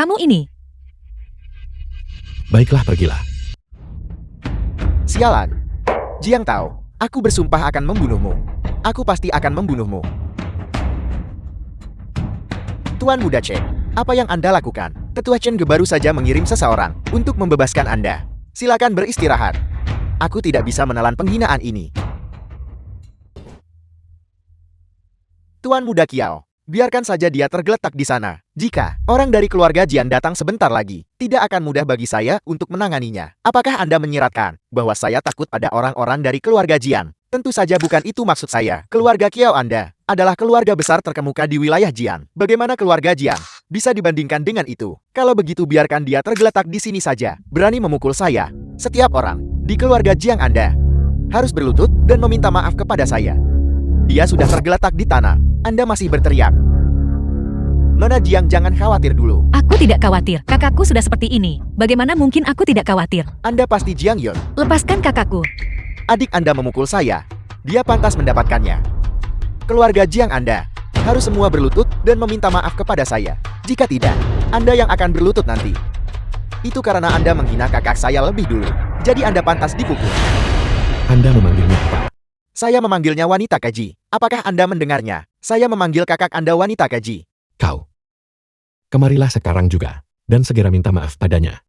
Kamu ini. Baiklah, pergilah. Sialan. Jiang Tao, aku bersumpah akan membunuhmu. Aku pasti akan membunuhmu. Tuan Muda Chen, apa yang Anda lakukan? Tetua Chen baru saja mengirim seseorang untuk membebaskan Anda. Silakan beristirahat. Aku tidak bisa menelan penghinaan ini. Tuan Muda Kiao, biarkan saja dia tergeletak di sana. Jika orang dari keluarga Jian datang sebentar lagi, tidak akan mudah bagi saya untuk menanganinya. Apakah Anda menyiratkan bahwa saya takut pada orang-orang dari keluarga Jian? Tentu saja bukan itu maksud saya. Keluarga Kiao Anda adalah keluarga besar terkemuka di wilayah Jian. Bagaimana keluarga Jian bisa dibandingkan dengan itu? Kalau begitu biarkan dia tergeletak di sini saja. Berani memukul saya. Setiap orang di keluarga Jiang Anda harus berlutut dan meminta maaf kepada saya. Dia sudah tergeletak di tanah. Anda masih berteriak. Nona Jiang, jangan khawatir dulu. Aku tidak khawatir. Kakakku sudah seperti ini. Bagaimana mungkin aku tidak khawatir? Anda pasti Jiang Yun. Lepaskan kakakku. Adik Anda memukul saya. Dia pantas mendapatkannya. Keluarga Jiang Anda harus semua berlutut dan meminta maaf kepada saya. Jika tidak, Anda yang akan berlutut nanti. Itu karena Anda menghina kakak saya lebih dulu. Jadi Anda pantas dipukul. Anda memanggilnya apa? Saya memanggilnya wanita keji. Apakah Anda mendengarnya? Saya memanggil kakak Anda wanita keji. Kau. Kemarilah sekarang juga, dan segera minta maaf padanya.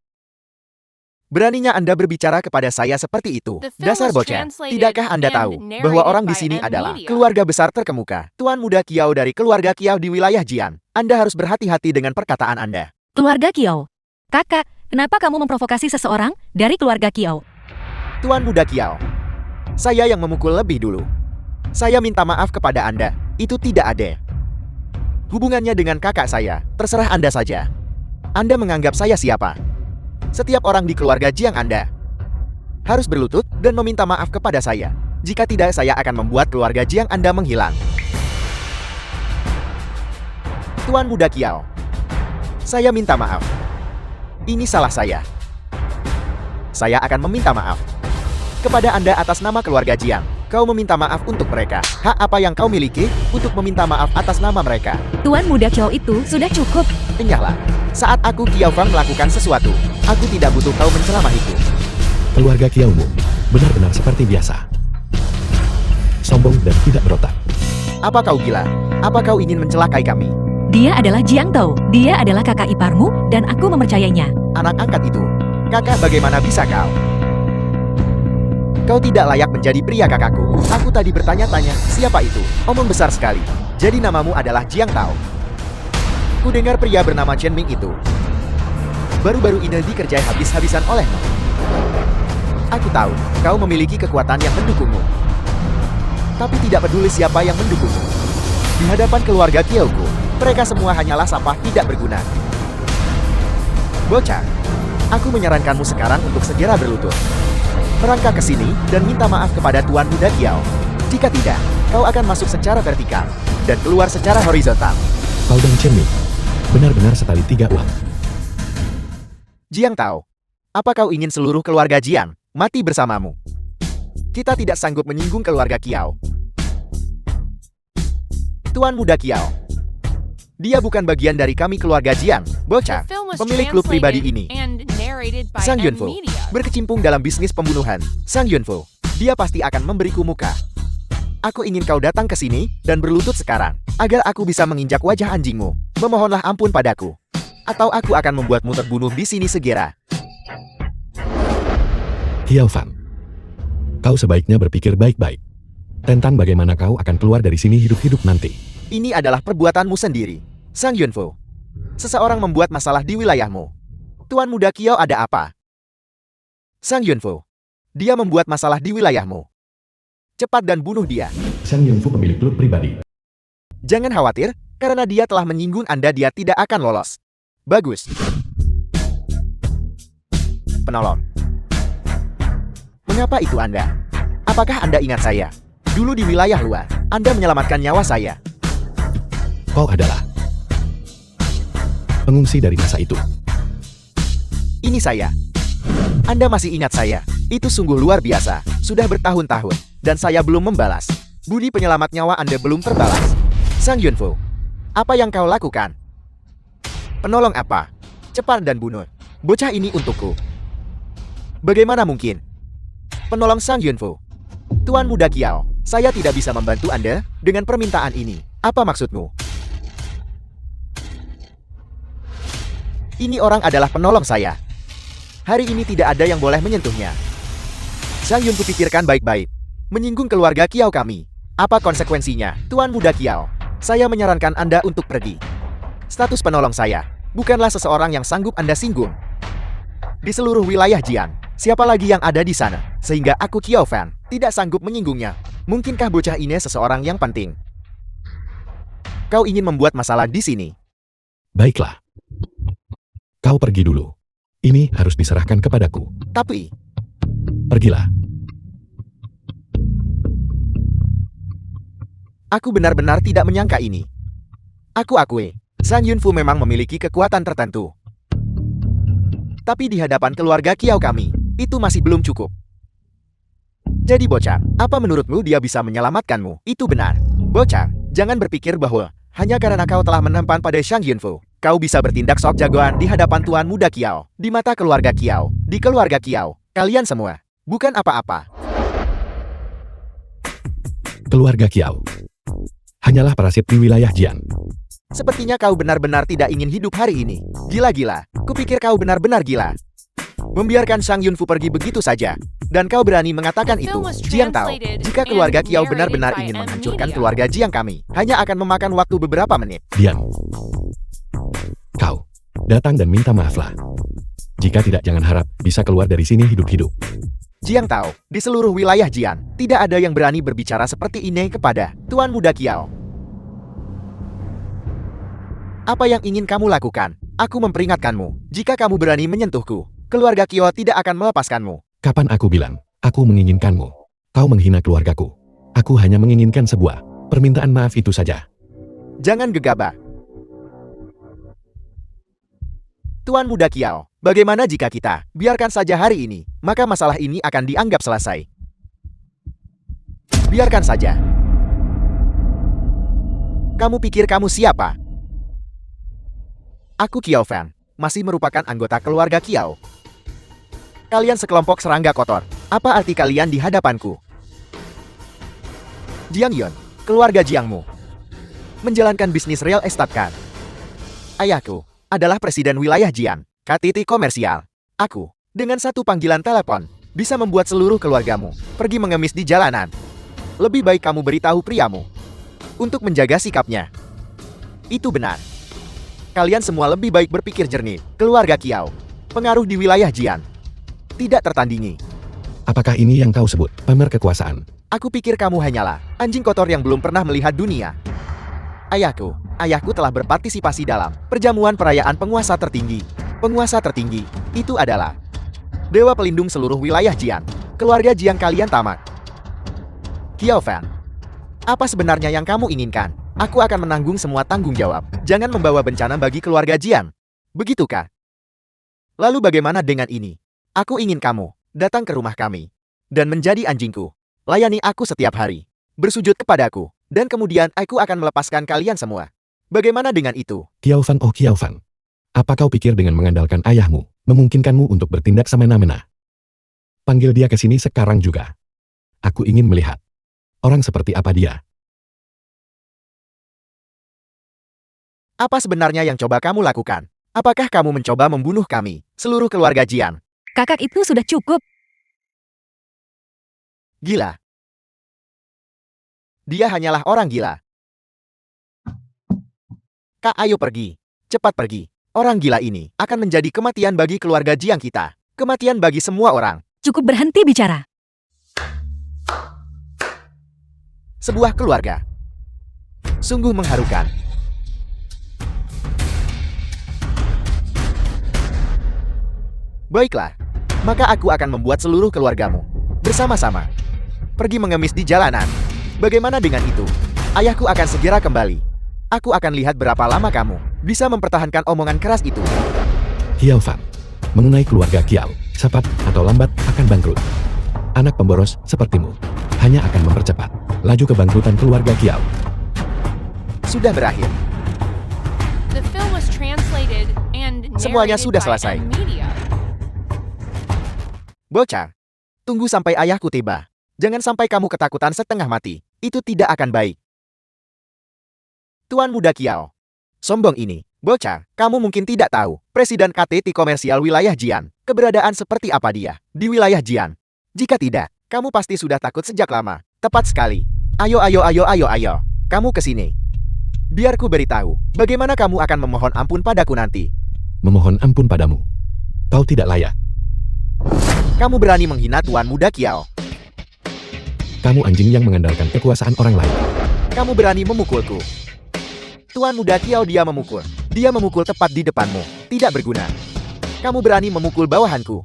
Beraninya Anda berbicara kepada saya seperti itu. The film Dasar was bocah. translated Tidakkah Anda and tahu narrated bahwa orang di by sini M adalah Media. keluarga besar terkemuka? Tuan Muda Kiao dari keluarga Kiao di wilayah Jian. Anda harus berhati-hati dengan perkataan Anda. Keluarga Kiao. Kakak, kenapa kamu memprovokasi seseorang dari keluarga Kiao? Tuan Muda Kiao, saya yang memukul lebih dulu. Saya minta maaf kepada Anda. Itu tidak adil. Hubungannya dengan kakak saya, terserah Anda saja. Anda menganggap saya siapa? Setiap orang di keluarga Jiang Anda harus berlutut dan meminta maaf kepada saya. Jika tidak, saya akan membuat keluarga Jiang Anda menghilang. Tuan Muda Kiao, saya minta maaf. Ini salah saya. Saya akan meminta maaf kepada Anda atas nama keluarga Jiang. Kau meminta maaf untuk mereka. Hak apa yang kau miliki untuk meminta maaf atas nama mereka? Tuan Muda Kiao itu sudah cukup. Enyahlah. Saat aku Kiao Fang melakukan sesuatu, aku tidak butuh kau mencelamahiku. Keluarga Kiaumu benar-benar seperti biasa. Sombong dan tidak berotak. Apa kau gila? Apa kau ingin mencelakai kami? Dia adalah Jiang Tao. Dia adalah kakak iparmu dan aku mempercayainya. Anak angkat itu. Kakak, bagaimana bisa kau? Kau tidak layak menjadi pria kakakku. Aku tadi bertanya-tanya, siapa itu? Omong besar sekali. Jadi namamu adalah Jiang Tao. Ku dengar pria bernama Chen Ming itu baru-baru ini dikerjai habis-habisan olehmu. Aku tahu, kau memiliki kekuatan yang mendukungmu. Tapi tidak peduli siapa yang mendukungmu. Di hadapan keluarga Kiauku, mereka semua hanyalah sampah tidak berguna. Bocah, aku menyarankanmu sekarang untuk segera berlutut. Merangkak ke sini dan minta maaf kepada Tuan Muda Kiao. Jika tidak, kau akan masuk secara vertikal dan keluar secara horizontal. Kau dan Chen Ming benar-benar setali tiga uang. Jiang Tao, apa kau ingin seluruh keluarga Jiang mati bersamamu? Kita tidak sanggup menyinggung keluarga Kiao. Tuan Muda Kiao, dia bukan bagian dari kami keluarga Jiang. Bocah, The film was pemilik klub pribadi translated ini. and narrated by Sang M Yunfu Media. berkecimpung dalam bisnis pembunuhan. Sang Yunfu, dia pasti akan memberiku muka. Aku ingin kau datang ke sini dan berlutut sekarang, agar aku bisa menginjak wajah anjingmu. Memohonlah ampun padaku, atau aku akan membuatmu terbunuh di sini segera. Kiao Fan, kau sebaiknya berpikir baik-baik tentang bagaimana kau akan keluar dari sini hidup-hidup nanti. Ini adalah perbuatanmu sendiri, Sang Yunfu. Seseorang membuat masalah di wilayahmu. Tuan Muda Kiao ada apa? Sang Yunfu, dia membuat masalah di wilayahmu. Cepat dan bunuh dia. Sang Yunfu pemilik klub pribadi. Jangan khawatir, karena dia telah menyinggung Anda, dia tidak akan lolos. Bagus. Penolong. Mengapa itu Anda? Apakah Anda ingat saya? Dulu di wilayah luar, Anda menyelamatkan nyawa saya. Kau adalah pengungsi dari masa itu. Ini saya. Anda masih ingat saya? Itu sungguh luar biasa. Sudah bertahun-tahun, dan saya belum membalas. Budi penyelamat nyawa Anda belum terbalas. Sang Yunfu, apa yang kau lakukan? Penolong apa? Cepat dan bunuh bocah ini untukku. Bagaimana mungkin? Penolong Sang Yunfu. Tuan Muda Kiao, saya tidak bisa membantu Anda dengan permintaan ini. Apa maksudmu? Ini orang adalah penolong saya. Hari ini tidak ada yang boleh menyentuhnya. Sang Yunfu pikirkan baik-baik. Menyinggung keluarga Kiao kami. Apa konsekuensinya, Tuan Muda Kiao? Saya menyarankan Anda untuk pergi. Status penolong saya bukanlah seseorang yang sanggup Anda singgung. Di seluruh wilayah Jiang, siapa lagi yang ada di sana? Sehingga aku Kiao Fan tidak sanggup menyinggungnya. Mungkinkah bocah ini seseorang yang penting? Kau ingin membuat masalah di sini? Baiklah. Kau pergi dulu. Ini harus diserahkan kepadaku. Tapi, Pergilah. aku benar-benar tidak menyangka ini. Aku akui, Sang Yunfu memang memiliki kekuatan tertentu. Tapi di hadapan keluarga Kiao kami, itu masih belum cukup. Jadi bocah, apa menurutmu dia bisa menyelamatkanmu? Itu benar. Bocah, jangan berpikir bahwa hanya karena kau telah menampan pada Sang Yunfu, kau bisa bertindak sok jagoan di hadapan Tuan Muda Kiao. Di mata keluarga Kiao, di keluarga Kiao, kalian semua bukan apa-apa. Keluarga Kiao hanyalah parasit di wilayah Jiang. Sepertinya kau benar-benar tidak ingin hidup hari ini. Gila-gila, kupikir kau benar-benar gila. Membiarkan Sang Yunfu pergi begitu saja. Dan kau berani mengatakan itu. Jiang tahu, jika keluarga Kiao benar-benar ingin menghancurkan keluarga Jiang kami, hanya akan memakan waktu beberapa menit. Diam. Kau datang dan minta maaflah. Jika tidak, jangan harap bisa keluar dari sini hidup-hidup. Jiang tahu, di seluruh wilayah Jiang, tidak ada yang berani berbicara seperti ini kepada Tuan Muda Kiao. Apa yang ingin kamu lakukan? Aku memperingatkanmu, jika kamu berani menyentuhku, keluarga Kiao tidak akan melepaskanmu. Kapan aku bilang, aku menginginkanmu? Kau menghina keluargaku. Aku hanya menginginkan sebuah permintaan maaf itu saja. Jangan gegabah. Tuan Muda Kiao, bagaimana jika kita biarkan saja hari ini, maka masalah ini akan dianggap selesai. Biarkan saja. Kamu pikir kamu siapa? Aku Kiao Fan, masih merupakan anggota keluarga Kiao. Kalian sekelompok serangga kotor. Apa arti kalian di hadapanku? Jiang Yun, keluarga Jiangmu, menjalankan bisnis real estate kan? Ayahku adalah presiden wilayah Jiang, KTT komersial. Aku, dengan satu panggilan telepon, bisa membuat seluruh keluargamu pergi mengemis di jalanan. Lebih baik kamu beritahu priamu untuk menjaga sikapnya. Itu benar. Kalian semua lebih baik berpikir jernih. Keluarga Kiao, pengaruh di wilayah Jiang, tidak tertandingi. Apakah ini yang kau sebut pamer kekuasaan? Aku pikir kamu hanyalah anjing kotor yang belum pernah melihat dunia. Ayahku telah berpartisipasi dalam perjamuan perayaan penguasa tertinggi. Penguasa tertinggi itu adalah dewa pelindung seluruh wilayah Jiang. Keluarga Jiang kalian tamat. Kiao Fan, apa sebenarnya yang kamu inginkan? Aku akan menanggung semua tanggung jawab. Jangan membawa bencana bagi keluarga Jiang. Begitukah? Lalu bagaimana dengan ini? Aku ingin kamu datang ke rumah kami dan menjadi anjingku. Layani aku setiap hari. Bersujud kepadaku. Dan kemudian aku akan melepaskan kalian semua. Bagaimana dengan itu? Kiao Fan, oh Kiao Fan. Apa kau pikir dengan mengandalkan ayahmu, memungkinkanmu untuk bertindak semena-mena? Panggil dia ke sini sekarang juga. Aku ingin melihat orang seperti apa dia. Apa sebenarnya yang coba kamu lakukan? Apakah kamu mencoba membunuh kami, seluruh keluarga Jiang? Kakak itu sudah cukup. Gila. Dia hanyalah orang gila. Kak, ayo pergi. Cepat pergi. Orang gila ini akan menjadi kematian bagi keluarga Jiang kita. Kematian bagi semua orang. Cukup berhenti bicara. Sebuah keluarga. Sungguh mengharukan. Baiklah, maka aku akan membuat seluruh keluargamu bersama-sama pergi mengemis di jalanan. Bagaimana dengan itu? Ayahku akan segera kembali. Aku akan lihat berapa lama kamu bisa mempertahankan omongan keras itu. Kiao Fan, mengenai keluarga Kiao, cepat atau lambat akan bangkrut. Anak pemboros sepertimu hanya akan mempercepat laju kebangkrutan keluarga Kiao. Sudah berakhir. The film was translated and Semuanya narrated sudah by selesai. M Media. Bocah, tunggu sampai ayahku tiba. Jangan sampai kamu ketakutan setengah mati. Itu tidak akan baik. Tuan Muda Kiao. Sombong ini. Bocah, kamu mungkin tidak tahu. Presiden KTT Komersial Wilayah Jian. Keberadaan seperti apa dia di wilayah Jian? Jika tidak, kamu pasti sudah takut sejak lama. Tepat sekali. Ayo. Kamu ke sini. Biar ku beritahu, bagaimana kamu akan memohon ampun padaku nanti. Memohon ampun padamu. Kau tidak layak. Kamu berani menghina Tuan Muda Kiao. Kamu anjing yang mengandalkan kekuasaan orang lain. Kamu berani memukulku. Tuan Muda Kiao dia memukul. Dia memukul tepat di depanmu. Tidak berguna. Kamu berani memukul bawahanku.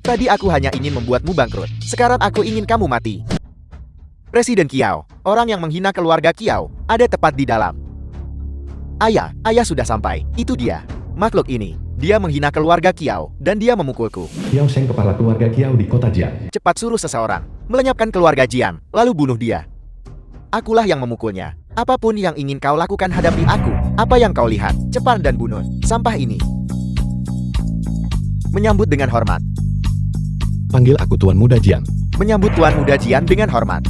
Tadi aku hanya ingin membuatmu bangkrut. Sekarang aku ingin kamu mati. Presiden Kiao, orang yang menghina keluarga Kiao, ada tepat di dalam. Ayah sudah sampai. Itu dia. Makhluk ini, dia menghina keluarga Kiao, dan dia memukulku. Kiao Sheng kepala keluarga Kiao di kota Jian. Cepat suruh seseorang melenyapkan keluarga Jian, lalu bunuh dia. Akulah yang memukulnya. Apapun yang ingin kau lakukan hadapi aku. Apa yang kau lihat, cepat dan bunuh sampah ini. Menyambut dengan hormat. Panggil aku Tuan Muda Jian. Menyambut Tuan Muda Jian dengan hormat.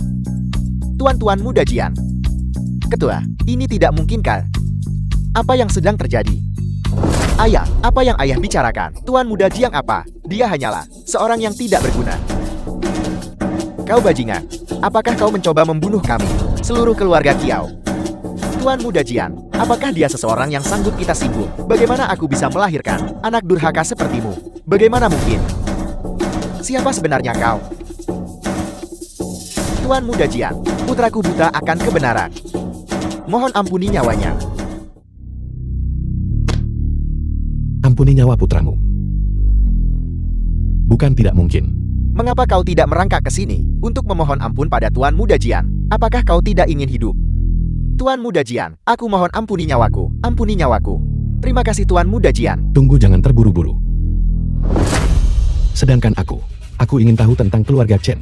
Tuan Muda Jian. Ketua, ini tidak mungkin kan? Apa yang sedang terjadi? Ayah, apa yang ayah bicarakan? Tuan Muda Jian apa? Dia hanyalah seorang yang tidak berguna. Kau bajingan. Apakah kau mencoba membunuh kami? Seluruh keluarga Kiao. Tuan Muda Jian, apakah dia seseorang yang sanggup kita singgung? Bagaimana aku bisa melahirkan anak durhaka sepertimu? Bagaimana mungkin? Siapa sebenarnya kau? Tuan Muda Jian, putraku buta akan kebenaran. Mohon ampuni nyawanya. Ampuni nyawa putramu. Bukan tidak mungkin. Mengapa kau tidak merangkak ke sini untuk memohon ampun pada Tuan Muda Jian? Apakah kau tidak ingin hidup? Tuan Muda Jian, aku mohon ampuni nyawaku. Ampuni nyawaku. Terima kasih Tuan Muda Jian. Tunggu, jangan terburu-buru. Sedangkan aku ingin tahu tentang keluarga Chen.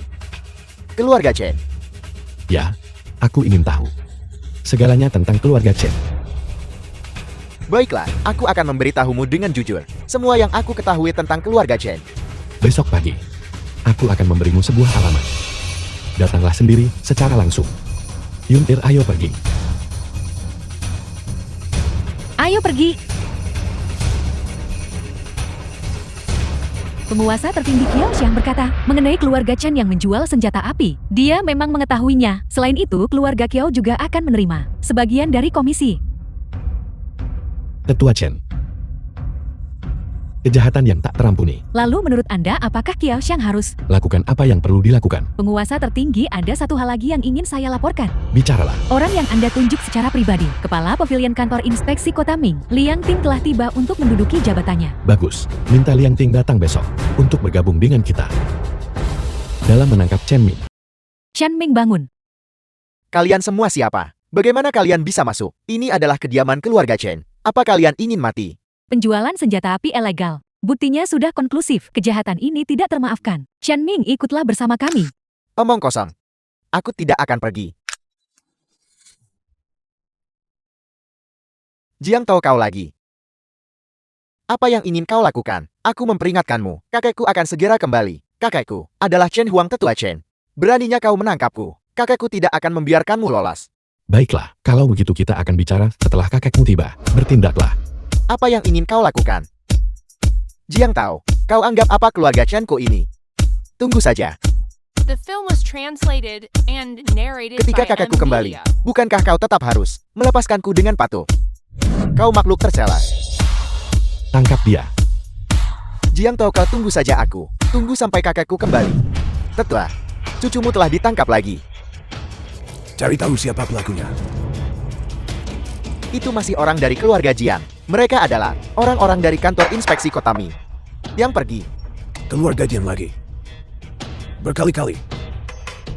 Keluarga Chen. Ya, aku ingin tahu segalanya tentang keluarga Chen. Baiklah, aku akan memberitahumu dengan jujur. Semua yang aku ketahui tentang keluarga Chen. Besok pagi, aku akan memberimu sebuah alamat. Datanglah sendiri secara langsung. Yuntir, ayo pergi. Ayo pergi. Penguasa tertinggi Kiao Xiang berkata mengenai keluarga Chen yang menjual senjata api. Dia memang mengetahuinya. Selain itu, keluarga Kiao juga akan menerima sebagian dari komisi. Tetua Chen. Kejahatan yang tak terampuni. Lalu menurut Anda, apakah Kiao Xiang harus? Lakukan apa yang perlu dilakukan. Penguasa tertinggi, ada satu hal lagi yang ingin saya laporkan. Bicaralah. Orang yang Anda tunjuk secara pribadi, Kepala Pavilion Kantor Inspeksi Kota Ming, Liang Ting telah tiba untuk menduduki jabatannya. Bagus. Minta Liang Ting datang besok untuk bergabung dengan kita dalam menangkap Chen Ming. Chen Ming bangun. Kalian semua siapa? Bagaimana kalian bisa masuk? Ini adalah kediaman keluarga Chen. Apa kalian ingin mati? Penjualan senjata api ilegal. Buktinya sudah konklusif. Kejahatan ini tidak termaafkan. Chen Ming, ikutlah bersama kami. Omong kosong. Aku tidak akan pergi. Jiang tahu kau lagi. Apa yang ingin kau lakukan? Aku memperingatkanmu. Kakekku akan segera kembali. Kakekku adalah Chen Huang, tetua Chen. Beraninya kau menangkapku. Kakekku tidak akan membiarkanmu lolos. Baiklah, kalau begitu kita akan bicara setelah kakekmu tiba. Bertindaklah. Apa yang ingin kau lakukan? Jiang tahu, kau anggap apa keluarga Chen Ko ini? Tunggu saja. The film was translated and narrated Ketika by kakekku M kembali, Media. bukankah kau tetap harus melepaskanku dengan patuh? Kau makhluk tercela. Tangkap dia. Jiang tahu, kau tunggu saja aku. Tunggu sampai kakekku kembali. Tetua, cucumu telah ditangkap lagi. Cari tahu siapa pelakunya. Itu masih orang dari keluarga Jiang. Mereka adalah orang-orang dari kantor inspeksi Kota Ming yang pergi. Keluarga Jian lagi. Berkali-kali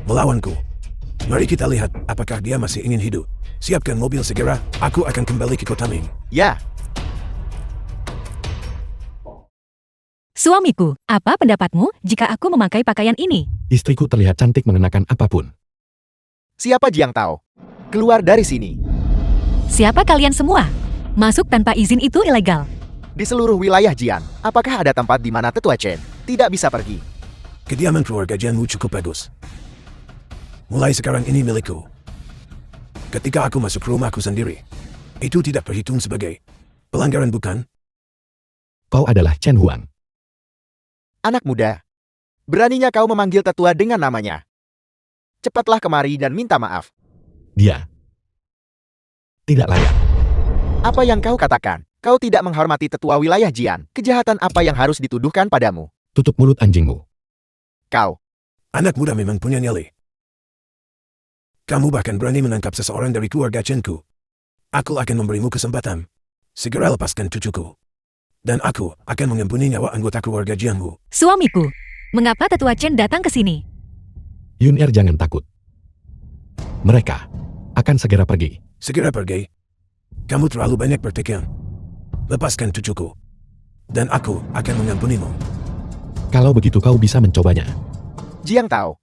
melawanku. Mari kita lihat apakah dia masih ingin hidup. Siapkan mobil segera, aku akan kembali ke Kota Ming. Ya, Suamiku, apa pendapatmu jika aku memakai pakaian ini? Istriku terlihat cantik mengenakan apapun. siapa Jiang tahu? Keluar dari sini. Siapa kalian semua? Masuk tanpa izin itu ilegal. Di seluruh wilayah Jian, apakah ada tempat di mana Tetua Chen tidak bisa pergi? Kediaman keluarga Jianmu cukup bagus. Mulai sekarang ini milikku. Ketika aku masuk rumahku sendiri, itu tidak terhitung sebagai pelanggaran, bukan? Kau adalah Chen Huang. Anak muda, beraninya kau memanggil tetua dengan namanya. Cepatlah kemari dan minta maaf. Dia tidak layak. Apa yang kau katakan? Kau tidak menghormati tetua wilayah Jian. Kejahatan apa yang harus dituduhkan padamu? Tutup mulut anjingmu. Kau, Anak muda memang punya nyali. Kamu bahkan berani menangkap seseorang dari keluarga Chenku. Aku akan memberimu kesempatan. Segera lepaskan cucuku. Dan aku akan mengampuni nyawa anggota keluarga Jianmu. Suamiku, mengapa Tetua Chen datang ke sini? Yun Er, jangan takut. Mereka akan segera pergi. Segera pergi. Kamu terlalu banyak bertekan. Lepaskan cucuku. Dan aku akan mengampunimu. Kalau begitu kau bisa mencobanya. Jiang Tao,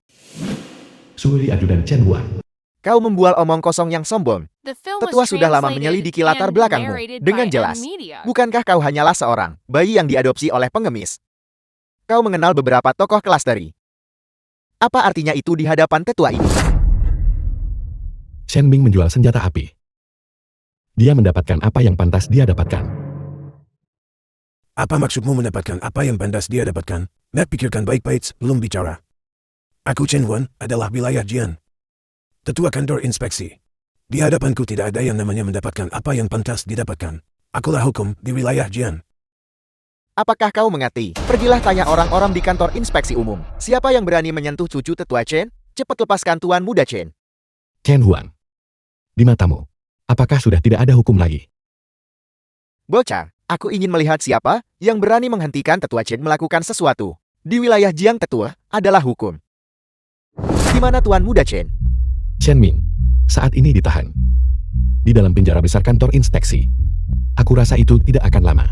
Suri ajudan Chen Huang. kau membual omong kosong yang sombong. The film Tetua was sudah lama translated menyelidiki latar and belakangmu narrated dengan by jelas. M-Media. Bukankah kau hanyalah seorang bayi yang diadopsi oleh pengemis? Kau mengenal beberapa tokoh kelas teri. Apa artinya itu di hadapan tetua ini? Shen Ming menjual senjata api. Dia mendapatkan apa yang pantas dia dapatkan. Apa maksudmu mendapatkan apa yang pantas dia dapatkan? Nak pikirkan baik-baik sebelum bicara. Aku Chen Huan adalah wilayah Jian. Tetua kantor inspeksi. Di hadapanku tidak ada yang namanya mendapatkan apa yang pantas didapatkan. Akulah hukum di wilayah Jian. Apakah kau mengerti? Pergilah tanya orang-orang di kantor inspeksi umum. Siapa yang berani menyentuh cucu tetua Chen? Cepat lepaskan Tuan Muda Chen. Chen Huang. Di matamu, apakah sudah tidak ada hukum lagi? Bocah, aku ingin melihat siapa yang berani menghentikan tetua Chen melakukan sesuatu. Di wilayah Jiang tetua adalah hukum. Di mana Tuan Muda Chen? Shen Ming, saat ini ditahan. Di dalam penjara besar kantor inspeksi. Aku rasa itu tidak akan lama.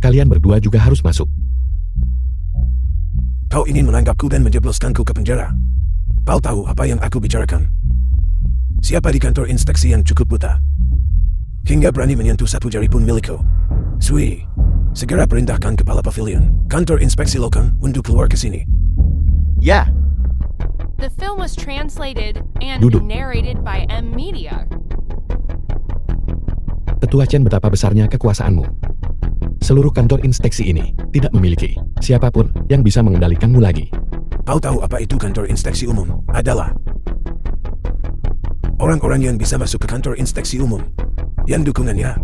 Kalian berdua juga harus masuk. Kau ingin menangkapku dan menjebloskanku ke penjara. Kau tahu apa yang aku bicarakan. Siapa di kantor inspeksi yang cukup buta? Hingga berani menyentuh satu jari pun milikku. Sui, segera perintahkan kepala pavilion kantor inspeksi lokal untuk keluar ke sini. Ya, The film was translated and Duduk. narrated by M-Media. Tetua Chen, betapa besarnya kekuasaanmu. Seluruh kantor inspeksi ini tidak memiliki siapapun yang bisa mengendalikanmu lagi. Kau tahu apa itu kantor inspeksi umum? Adalah orang-orang yang bisa masuk ke kantor inspeksi umum. Yang dukungannya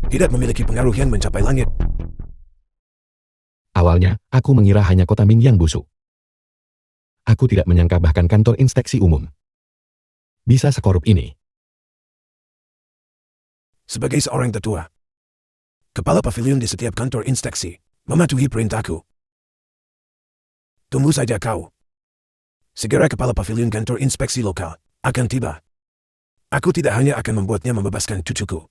tidak memiliki pengaruh yang mencapai langit. Awalnya, aku mengira hanya Kota Ming yang busuk. Aku tidak menyangka bahkan kantor inspeksi umum bisa sekorup ini. Sebagai seorang tetua, kepala pavilion di setiap kantor inspeksi mematuhi perintahku. Tunggu saja kau. Segera kepala pavilion kantor inspeksi lokal akan tiba. Aku tidak hanya akan membuatnya membebaskan cucuku.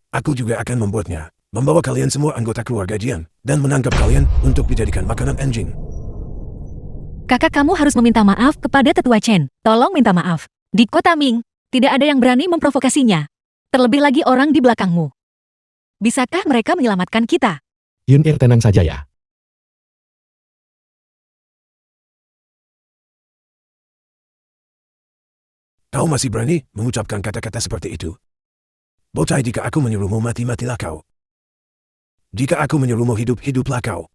Aku juga akan membuatnya membawa kalian semua anggota keluarga Jian dan menangkap kalian untuk dijadikan makanan anjing. Kakak kamu harus meminta maaf kepada Tetua Chen. Tolong minta maaf. Di Kota Ming, tidak ada yang berani memprovokasinya. Terlebih lagi orang di belakangmu. Bisakah mereka menyelamatkan kita? Yun Er, tenang saja ya. Kau masih berani mengucapkan kata-kata seperti itu? Bocah, jika aku menyuruhmu mati, matilah kau. Jika aku menyuruhmu hidup, hiduplah kau.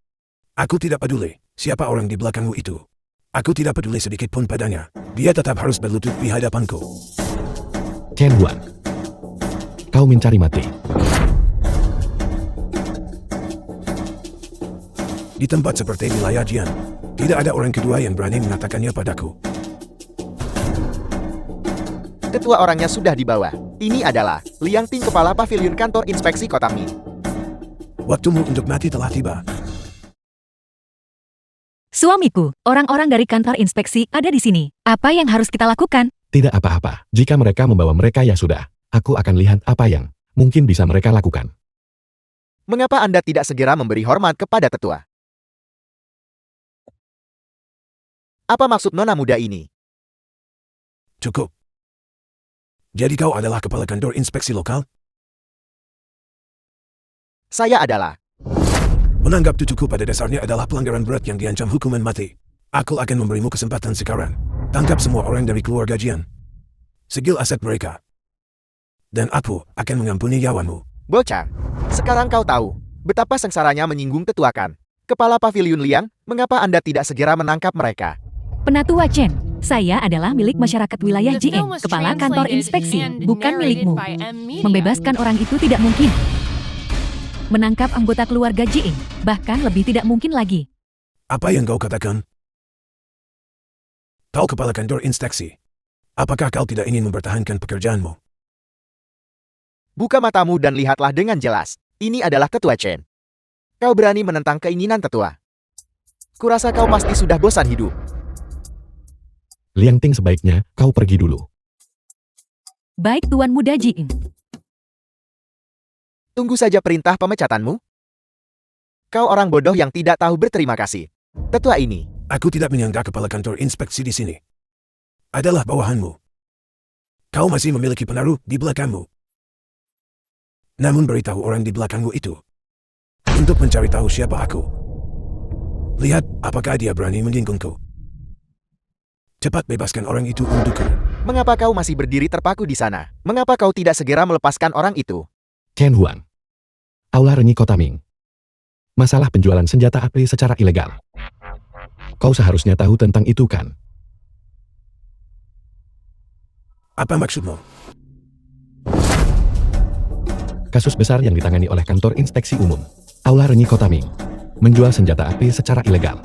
Aku tidak peduli siapa orang di belakangmu itu. Aku tidak peduli sedikit pun padanya. Dia tetap harus berlutut di hadapanku. Chen Huang, kau mencari mati. Di tempat seperti wilayah Jian, tidak ada orang kedua yang berani mengatakannya padaku. tetua orangnya sudah dibawa. Ini adalah Liang Ting, kepala pavilion kantor inspeksi Kota Ming. Waktumu untuk mati telah tiba. Suamiku, orang-orang dari kantor inspeksi ada di sini. Apa yang harus kita lakukan? Tidak apa-apa. Jika mereka membawa mereka, ya sudah. Aku akan lihat apa yang mungkin bisa mereka lakukan. Mengapa Anda tidak segera memberi hormat kepada tetua? Apa maksud nona muda ini? Cukup. Jadi kau adalah kepala kantor inspeksi lokal? Saya adalah Menanggap cucuku pada dasarnya adalah pelanggaran berat yang diancam hukuman mati. Aku akan memberimu kesempatan sekarang. Tangkap semua orang dari keluarga Jian. Segil aset mereka. Dan aku akan mengampuni nyawamu. Bocah, sekarang kau tahu betapa sengsaranya menyinggung tetua Kan. Kepala Paviliun Liang, mengapa Anda tidak segera menangkap mereka? Penatua Chen, saya adalah milik masyarakat wilayah The film Jieng, was kepala kantor translated inspeksi, and bukan narrated milikmu. by M Media. Membebaskan orang itu tidak mungkin. Menangkap anggota keluarga Jieng, bahkan lebih tidak mungkin lagi. Apa yang kau katakan? Kau kepala kantor inspeksi. Apakah kau tidak ingin mempertahankan pekerjaanmu? Buka matamu dan lihatlah dengan jelas. Ini adalah tetua Chen. Kau berani menentang keinginan tetua. Kurasa kau pasti sudah bosan hidup. Liang Ting, sebaiknya kau pergi dulu. Baik Tuan Muda Jieng. Tunggu saja perintah pemecatanmu. Kau orang bodoh yang tidak tahu berterima kasih. Tetua ini, Aku tidak menyangka kepala kantor inspeksi di sini adalah bawahanmu. Kau masih memiliki pengaruh di belakangmu. Namun beritahu orang di belakangmu itu untuk mencari tahu siapa aku. Lihat apakah dia berani menyinggungku. Cepat bebaskan orang itu untukku. mengapa kau masih berdiri terpaku di sana? Mengapa kau tidak segera melepaskan orang itu? Chen Huang. Aula Renyi Kota Ming. Masalah penjualan senjata api secara ilegal. Kau seharusnya tahu tentang itu kan? Apa maksudmu? Kasus besar yang ditangani oleh kantor inspeksi umum. Aula Renyi Kota Ming. Menjual senjata api secara ilegal.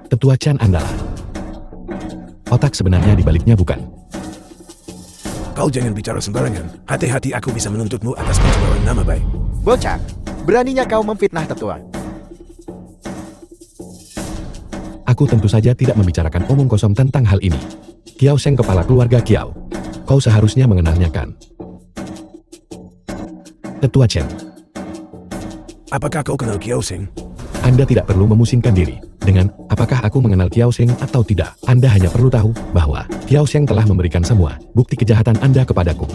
Tetua Chen Andala. Otak sebenarnya di baliknya bukan? Kau jangan bicara sembarangan. Hati-hati, aku bisa menuntutmu atas pencemaran nama baik. Bocah, beraninya kau memfitnah tetua. Aku tentu saja tidak membicarakan omong kosong tentang hal ini. Kiao Sheng, kepala keluarga Kiao. Kau seharusnya mengenalnya kan? Tetua Chen, Apakah kau kenal Kiao Sheng? Anda tidak perlu memusingkan diri dengan apakah aku mengenal Kiao Sheng atau tidak. Anda hanya perlu tahu bahwa Kiao Sheng telah memberikan semua bukti kejahatan Anda kepadaku.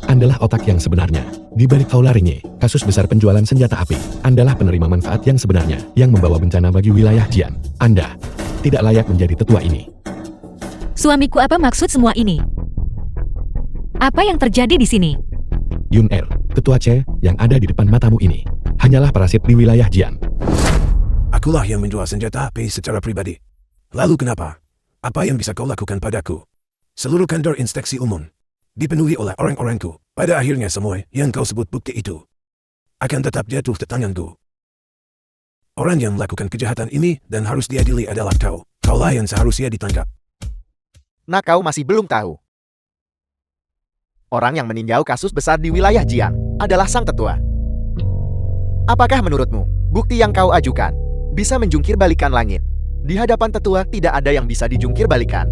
Andalah otak yang sebenarnya. Di balik Aula Renyi, kasus besar penjualan senjata api, Andalah penerima manfaat yang sebenarnya yang membawa bencana bagi wilayah Jian. Anda tidak layak menjadi tetua ini. Suamiku, apa maksud semua ini? Apa yang terjadi di sini? Yun Er, tetua Che yang ada di depan matamu ini, hanyalah parasit di wilayah Jian. Akulah yang menjual senjata api secara pribadi. Lalu kenapa? Apa yang bisa kau lakukan padaku? Seluruh kantor inspeksi umum dipenuhi oleh orang-orangku. Pada akhirnya semua yang kau sebut bukti itu akan tetap jatuh ke tanganku. Orang yang melakukan kejahatan ini dan harus diadili adalah kau. Kaulah yang seharusnya ditangkap. Nah, kau masih belum tahu. Orang yang meninjau kasus besar di wilayah Jiang adalah sang tetua. Apakah menurutmu, bukti yang kau ajukan bisa menjungkir balikan langit? Di hadapan tetua tidak ada yang bisa dijungkir balikan.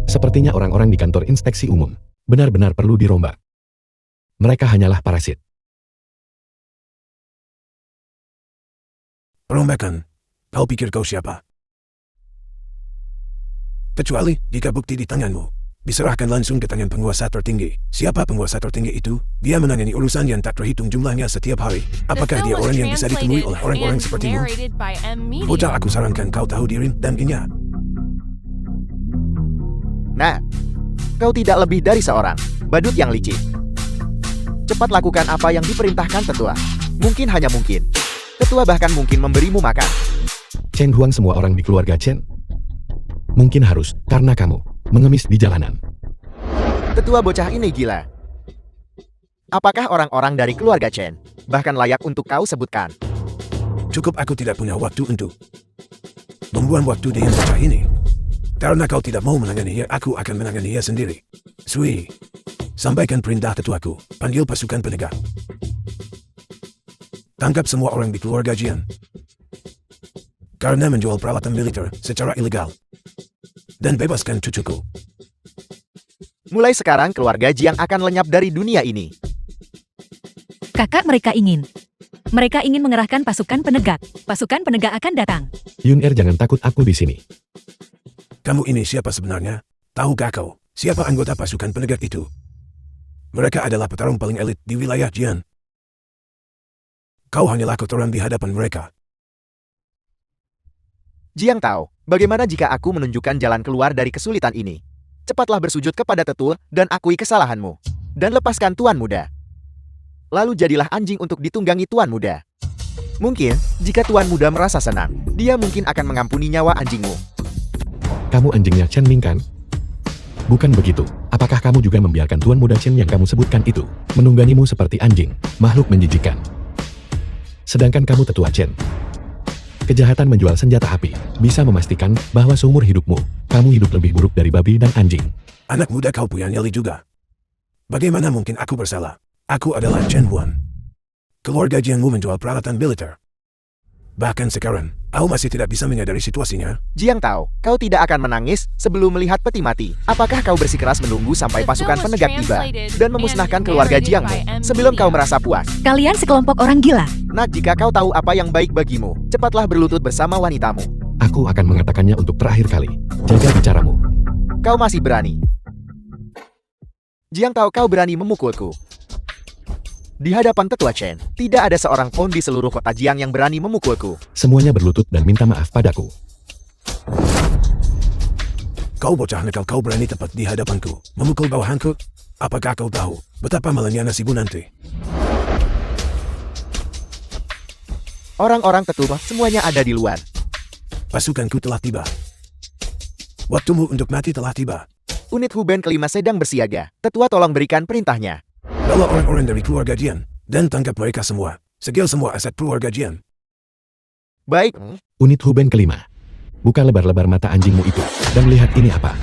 Sepertinya orang-orang di kantor inspeksi umum benar-benar perlu dirombak. Mereka hanyalah parasit. Perombakan? Kau pikir kau siapa? Kecuali jika bukti di tanganmu diserahkan langsung ke tangan penguasa tertinggi. Siapa penguasa tertinggi itu? Dia menangani urusan yang tak terhitung jumlahnya setiap hari. Apakah dia orang yang bisa ditemui oleh orang-orang sepertimu? Bocah, aku sarankan kau tahu diri dan ingat. Nah, kau tidak lebih dari seorang badut yang licik. Cepat lakukan apa yang diperintahkan tetua. Mungkin, hanya mungkin, tetua bahkan mungkin memberimu makan. Chen Huang, semua orang di keluarga Chen mungkin harus karena kamu mengemis di jalanan. Tetua bocah ini gila. Apakah orang-orang dari keluarga Chen bahkan layak untuk kau sebutkan? Cukup, aku tidak punya waktu untuk membuang waktu dengan bocah ini. Karena kau tidak mau menangani dia, aku akan menangani dia sendiri. Sui, sampaikan perintah tetuaku. Panggil pasukan penegak. Tangkap semua orang di keluarga Jian karena menjual peralatan militer secara ilegal. Dan bebaskan cucuku. Mulai sekarang keluarga Jiang akan lenyap dari dunia ini. Kakak, mereka ingin mengerahkan pasukan penegak. Pasukan penegak akan datang. Yun Er, jangan takut, aku di sini. Kamu ini siapa sebenarnya? Tahukah kau siapa anggota pasukan penegak itu? Mereka adalah petarung paling elit di wilayah Jian. Kau hanyalah kotoran di hadapan mereka. Jiang Tao, bagaimana jika aku menunjukkan jalan keluar dari kesulitan ini? Cepatlah bersujud kepada tetua dan akui kesalahanmu. Dan lepaskan Tuan Muda. Lalu jadilah anjing untuk ditunggangi Tuan Muda. Mungkin, jika Tuan Muda merasa senang, dia mungkin akan mengampuni nyawa anjingmu. Kamu anjingnya Chen Ming kan? Bukan begitu. Apakah kamu juga membiarkan Tuan Muda Chen yang kamu sebutkan itu menunggangimu seperti anjing, makhluk menjijikan? Sedangkan kamu tetua Chen. Kejahatan menjual senjata api bisa memastikan bahwa seumur hidupmu, kamu hidup lebih buruk dari babi dan anjing. Anak muda kau punya nyali juga. Bagaimana mungkin aku bersalah? Aku adalah Chen Huan. Keluarga Jiangmu menjual peralatan militer. Bahkan sekarang, kau masih tidak bisa menyadari situasinya. Jiang Tao, kau tidak akan menangis sebelum melihat peti mati. Apakah kau bersikeras menunggu sampai pasukan penegak tiba dan memusnahkan keluarga Jiangmu sebelum kau merasa puas? Kalian sekelompok orang gila. Nak, jika kau tahu apa yang baik bagimu, cepatlah berlutut bersama wanitamu. Aku akan mengatakannya untuk terakhir kali. Jaga bicaramu. Kau masih berani. Jiang Tao, kau berani memukulku. Di hadapan tetua Chen, tidak ada seorang pun di seluruh kota Jiang yang berani memukulku. Semuanya berlutut dan minta maaf padaku. Kau bocah nakal, kau berani tepat di hadapanku, memukul bawahanku? Apakah kau tahu betapa malangnya nasibmu nanti? Orang-orang tetua semuanya ada di luar. Pasukanku telah tiba. Waktumu untuk mati telah tiba. Unit Huben kelima sedang bersiaga. Tetua, tolong berikan perintahnya. Bawa orang-orang dari keluarga Jian, dan tangkap mereka semua. Segel semua aset keluarga Jian. Baik. Unit Huben kelima. Buka lebar-lebar mata anjingmu itu, dan lihat ini apa.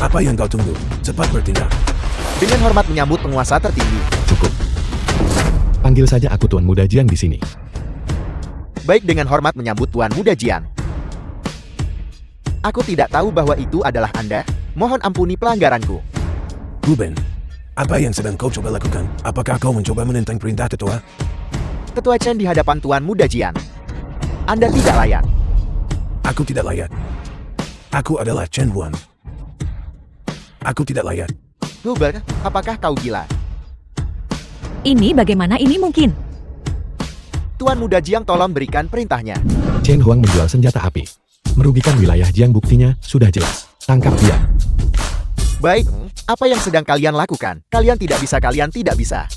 Apa yang kau tunggu? Cepat bertindak. Dengan hormat menyambut penguasa tertinggi. Cukup. Panggil saja aku Tuan Muda Jiang di sini. Baik, dengan hormat menyambut Tuan Muda Jiang. Aku tidak tahu bahwa itu adalah Anda. Mohon ampuni pelanggaranku. Huben, apa yang sedang kau coba lakukan? Apakah kau mencoba menentang perintah tetua? Tetua Chen di hadapan Tuan Muda Jiang. Anda tidak layak. Aku tidak layak. Aku adalah Chen Huan. Aku tidak layak. Huber, apakah kau gila? Ini bagaimana ini mungkin? Tuan Muda Jiang, tolong berikan perintahnya. Chen Huang menjual senjata api. Merugikan wilayah Jiang, buktinya sudah jelas. Tangkap dia. Baik, apa yang sedang kalian lakukan? Kalian tidak bisa.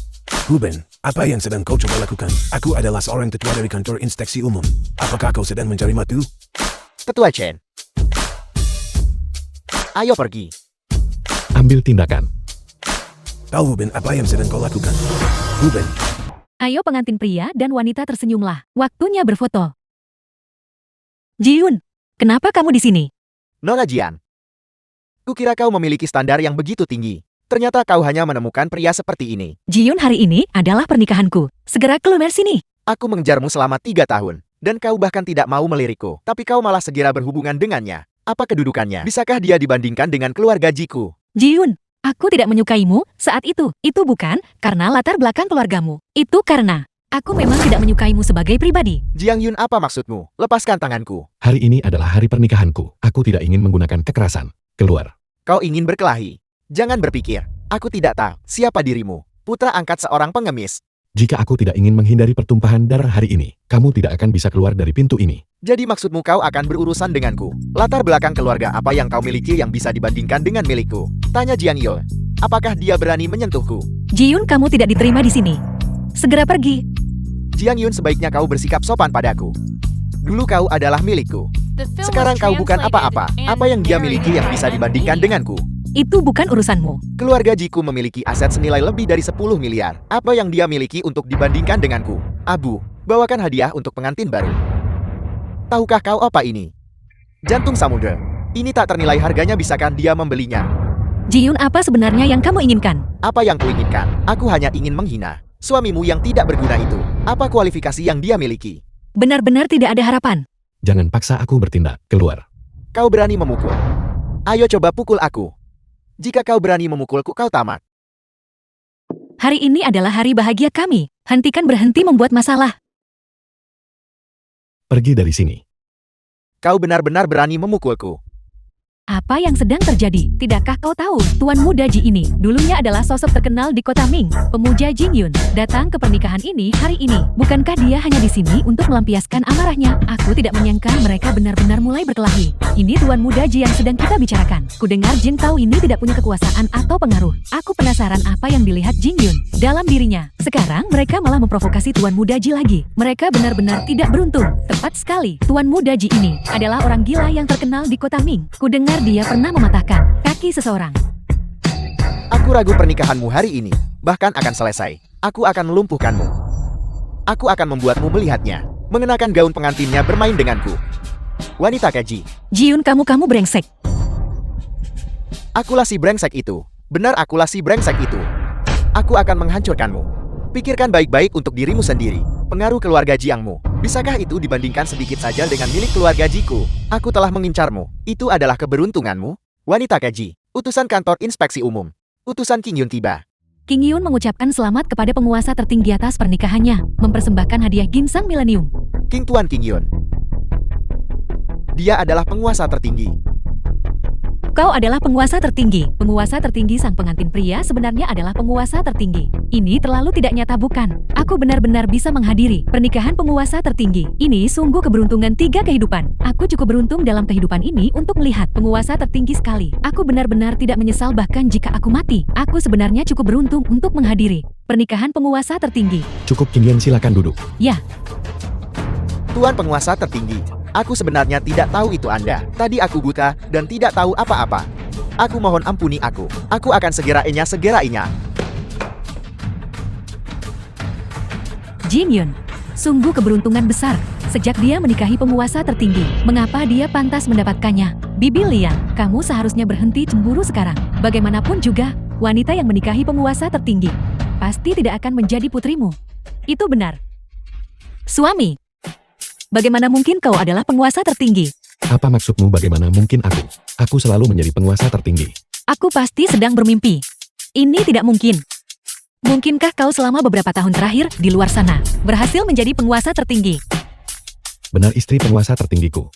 Huben, apa yang sedang kau coba lakukan? Aku adalah seorang tetua dari kantor inspeksi umum. Apakah kau sedang mencari matu? Tetua Chen. Ayo pergi. Ambil tindakan. Tahu Huben apa yang sedang kau lakukan? Huben, Ayo pengantin pria dan wanita tersenyumlah. Waktunya berfoto. Jiun, kenapa kamu di sini? Nona Jian. Kukira kau memiliki standar yang begitu tinggi. Ternyata kau hanya menemukan pria seperti ini. Jiun, hari ini adalah pernikahanku. Segera keluar sini. Aku mengejarmu selama 3 tahun. Dan kau bahkan tidak mau melirikku. Tapi kau malah segera berhubungan dengannya. Apa kedudukannya? Bisakah dia dibandingkan dengan keluarga Jiku? Jiun, aku tidak menyukaimu saat itu. Itu bukan karena latar belakang keluargamu. Itu karena aku memang tidak menyukaimu sebagai pribadi. Jiang Yun, apa maksudmu? Lepaskan tanganku. Hari ini adalah hari pernikahanku. Aku tidak ingin menggunakan kekerasan. Keluar. Kau ingin berkelahi? Jangan berpikir. Aku tidak tahu siapa dirimu. Putra angkat seorang pengemis. Jika aku tidak ingin menghindari pertumpahan darah hari ini, kamu tidak akan bisa keluar dari pintu ini. Jadi maksudmu kau akan berurusan denganku? Latar belakang keluarga apa yang kau miliki yang bisa dibandingkan dengan milikku? Tanya Jiang Yul. Apakah dia berani menyentuhku? Jiun, kamu tidak diterima di sini. Segera pergi. Jiang Yun, sebaiknya kau bersikap sopan padaku. Dulu kau adalah milikku. The film Sekarang was kau bukan translated apa-apa. and Apa yang dia miliki yang bisa narrated by dibandingkan M. denganku? Itu bukan urusanmu. Keluarga Jiku memiliki aset senilai lebih dari 10 miliar. Apa yang dia miliki untuk dibandingkan denganku? Abu, bawakan hadiah untuk pengantin baru. Tahukah kau apa ini? Jantung samudera. Ini tak ternilai harganya, bisakah dia membelinya? Jiun, apa sebenarnya yang kamu inginkan? Apa yang kuinginkan? Aku hanya ingin menghina suamimu yang tidak berguna itu. Apa kualifikasi yang dia miliki? Benar-benar tidak ada harapan. Jangan paksa aku bertindak. Keluar. Kau berani memukul? Ayo coba pukul aku. Jika kau berani memukulku, kau tamat. Hari ini adalah hari bahagia kami. Hentikan berhenti membuat masalah. Pergi dari sini. Kau benar-benar berani memukulku. Apa yang sedang terjadi? Tidakkah kau tahu, Tuan Muda Ji ini dulunya adalah sosok terkenal di kota Ming, pemuja Jingyun, datang ke pernikahan ini hari ini. Bukankah dia hanya di sini untuk melampiaskan amarahnya? Aku tidak menyangka mereka benar-benar mulai berkelahi. Ini Tuan Muda Ji yang sedang kita bicarakan. Kudengar Jin Tao ini tidak punya kekuasaan atau pengaruh. Aku penasaran apa yang dilihat Jingyun dalam dirinya. Sekarang mereka malah memprovokasi Tuan Muda Ji lagi. Mereka benar-benar tidak beruntung. Tepat sekali, Tuan Muda Ji ini adalah orang gila yang terkenal di kota Ming. Kudengar dia pernah mematahkan kaki seseorang. Aku ragu pernikahanmu hari ini, bahkan akan selesai. Aku akan melumpuhkanmu. Aku akan membuatmu melihatnya. Mengenakan gaun pengantinnya bermain denganku. Wanita keji. Jiun, kamu brengsek. Akulah si brengsek itu. Benar, akulah si brengsek itu. Aku akan menghancurkanmu. Pikirkan baik-baik untuk dirimu sendiri. Pengaruh keluarga Jiangmu. Bisakah itu dibandingkan sedikit saja dengan milik keluarga Jiku? Aku telah mengincarmu. Itu adalah keberuntunganmu. Wanita keji. Utusan kantor inspeksi umum. Utusan King Yun tiba. King Yun mengucapkan selamat kepada penguasa tertinggi atas pernikahannya, mempersembahkan hadiah ginsang milenium. King Tuan King Yun. Dia adalah penguasa tertinggi. Kau adalah penguasa tertinggi. Penguasa tertinggi sang pengantin pria sebenarnya adalah penguasa tertinggi. Ini terlalu tidak nyata, bukan? Aku benar-benar bisa menghadiri pernikahan penguasa tertinggi. Ini sungguh keberuntungan 3 kehidupan. Aku cukup beruntung dalam kehidupan ini untuk melihat penguasa tertinggi sekali. Aku benar-benar tidak menyesal bahkan jika aku mati. Aku sebenarnya cukup beruntung untuk menghadiri pernikahan penguasa tertinggi. Cukup, King Yun, silakan duduk. Ya, Tuan penguasa tertinggi. Aku sebenarnya tidak tahu itu Anda. Tadi aku buta dan tidak tahu apa-apa. Aku mohon ampuni aku. Aku akan segera inya. Jingyun. Sungguh keberuntungan besar. Sejak dia menikahi penguasa tertinggi, mengapa dia pantas mendapatkannya? Bibi Liang, kamu seharusnya berhenti cemburu sekarang. Bagaimanapun juga, wanita yang menikahi penguasa tertinggi pasti tidak akan menjadi putrimu. Itu benar. Suami, bagaimana mungkin kau adalah penguasa tertinggi? Apa maksudmu bagaimana mungkin aku? Aku selalu menjadi penguasa tertinggi. Aku pasti sedang bermimpi. Ini tidak mungkin. Mungkinkah kau selama beberapa tahun terakhir di luar sana berhasil menjadi penguasa tertinggi? Benar, istri penguasa tertinggiku.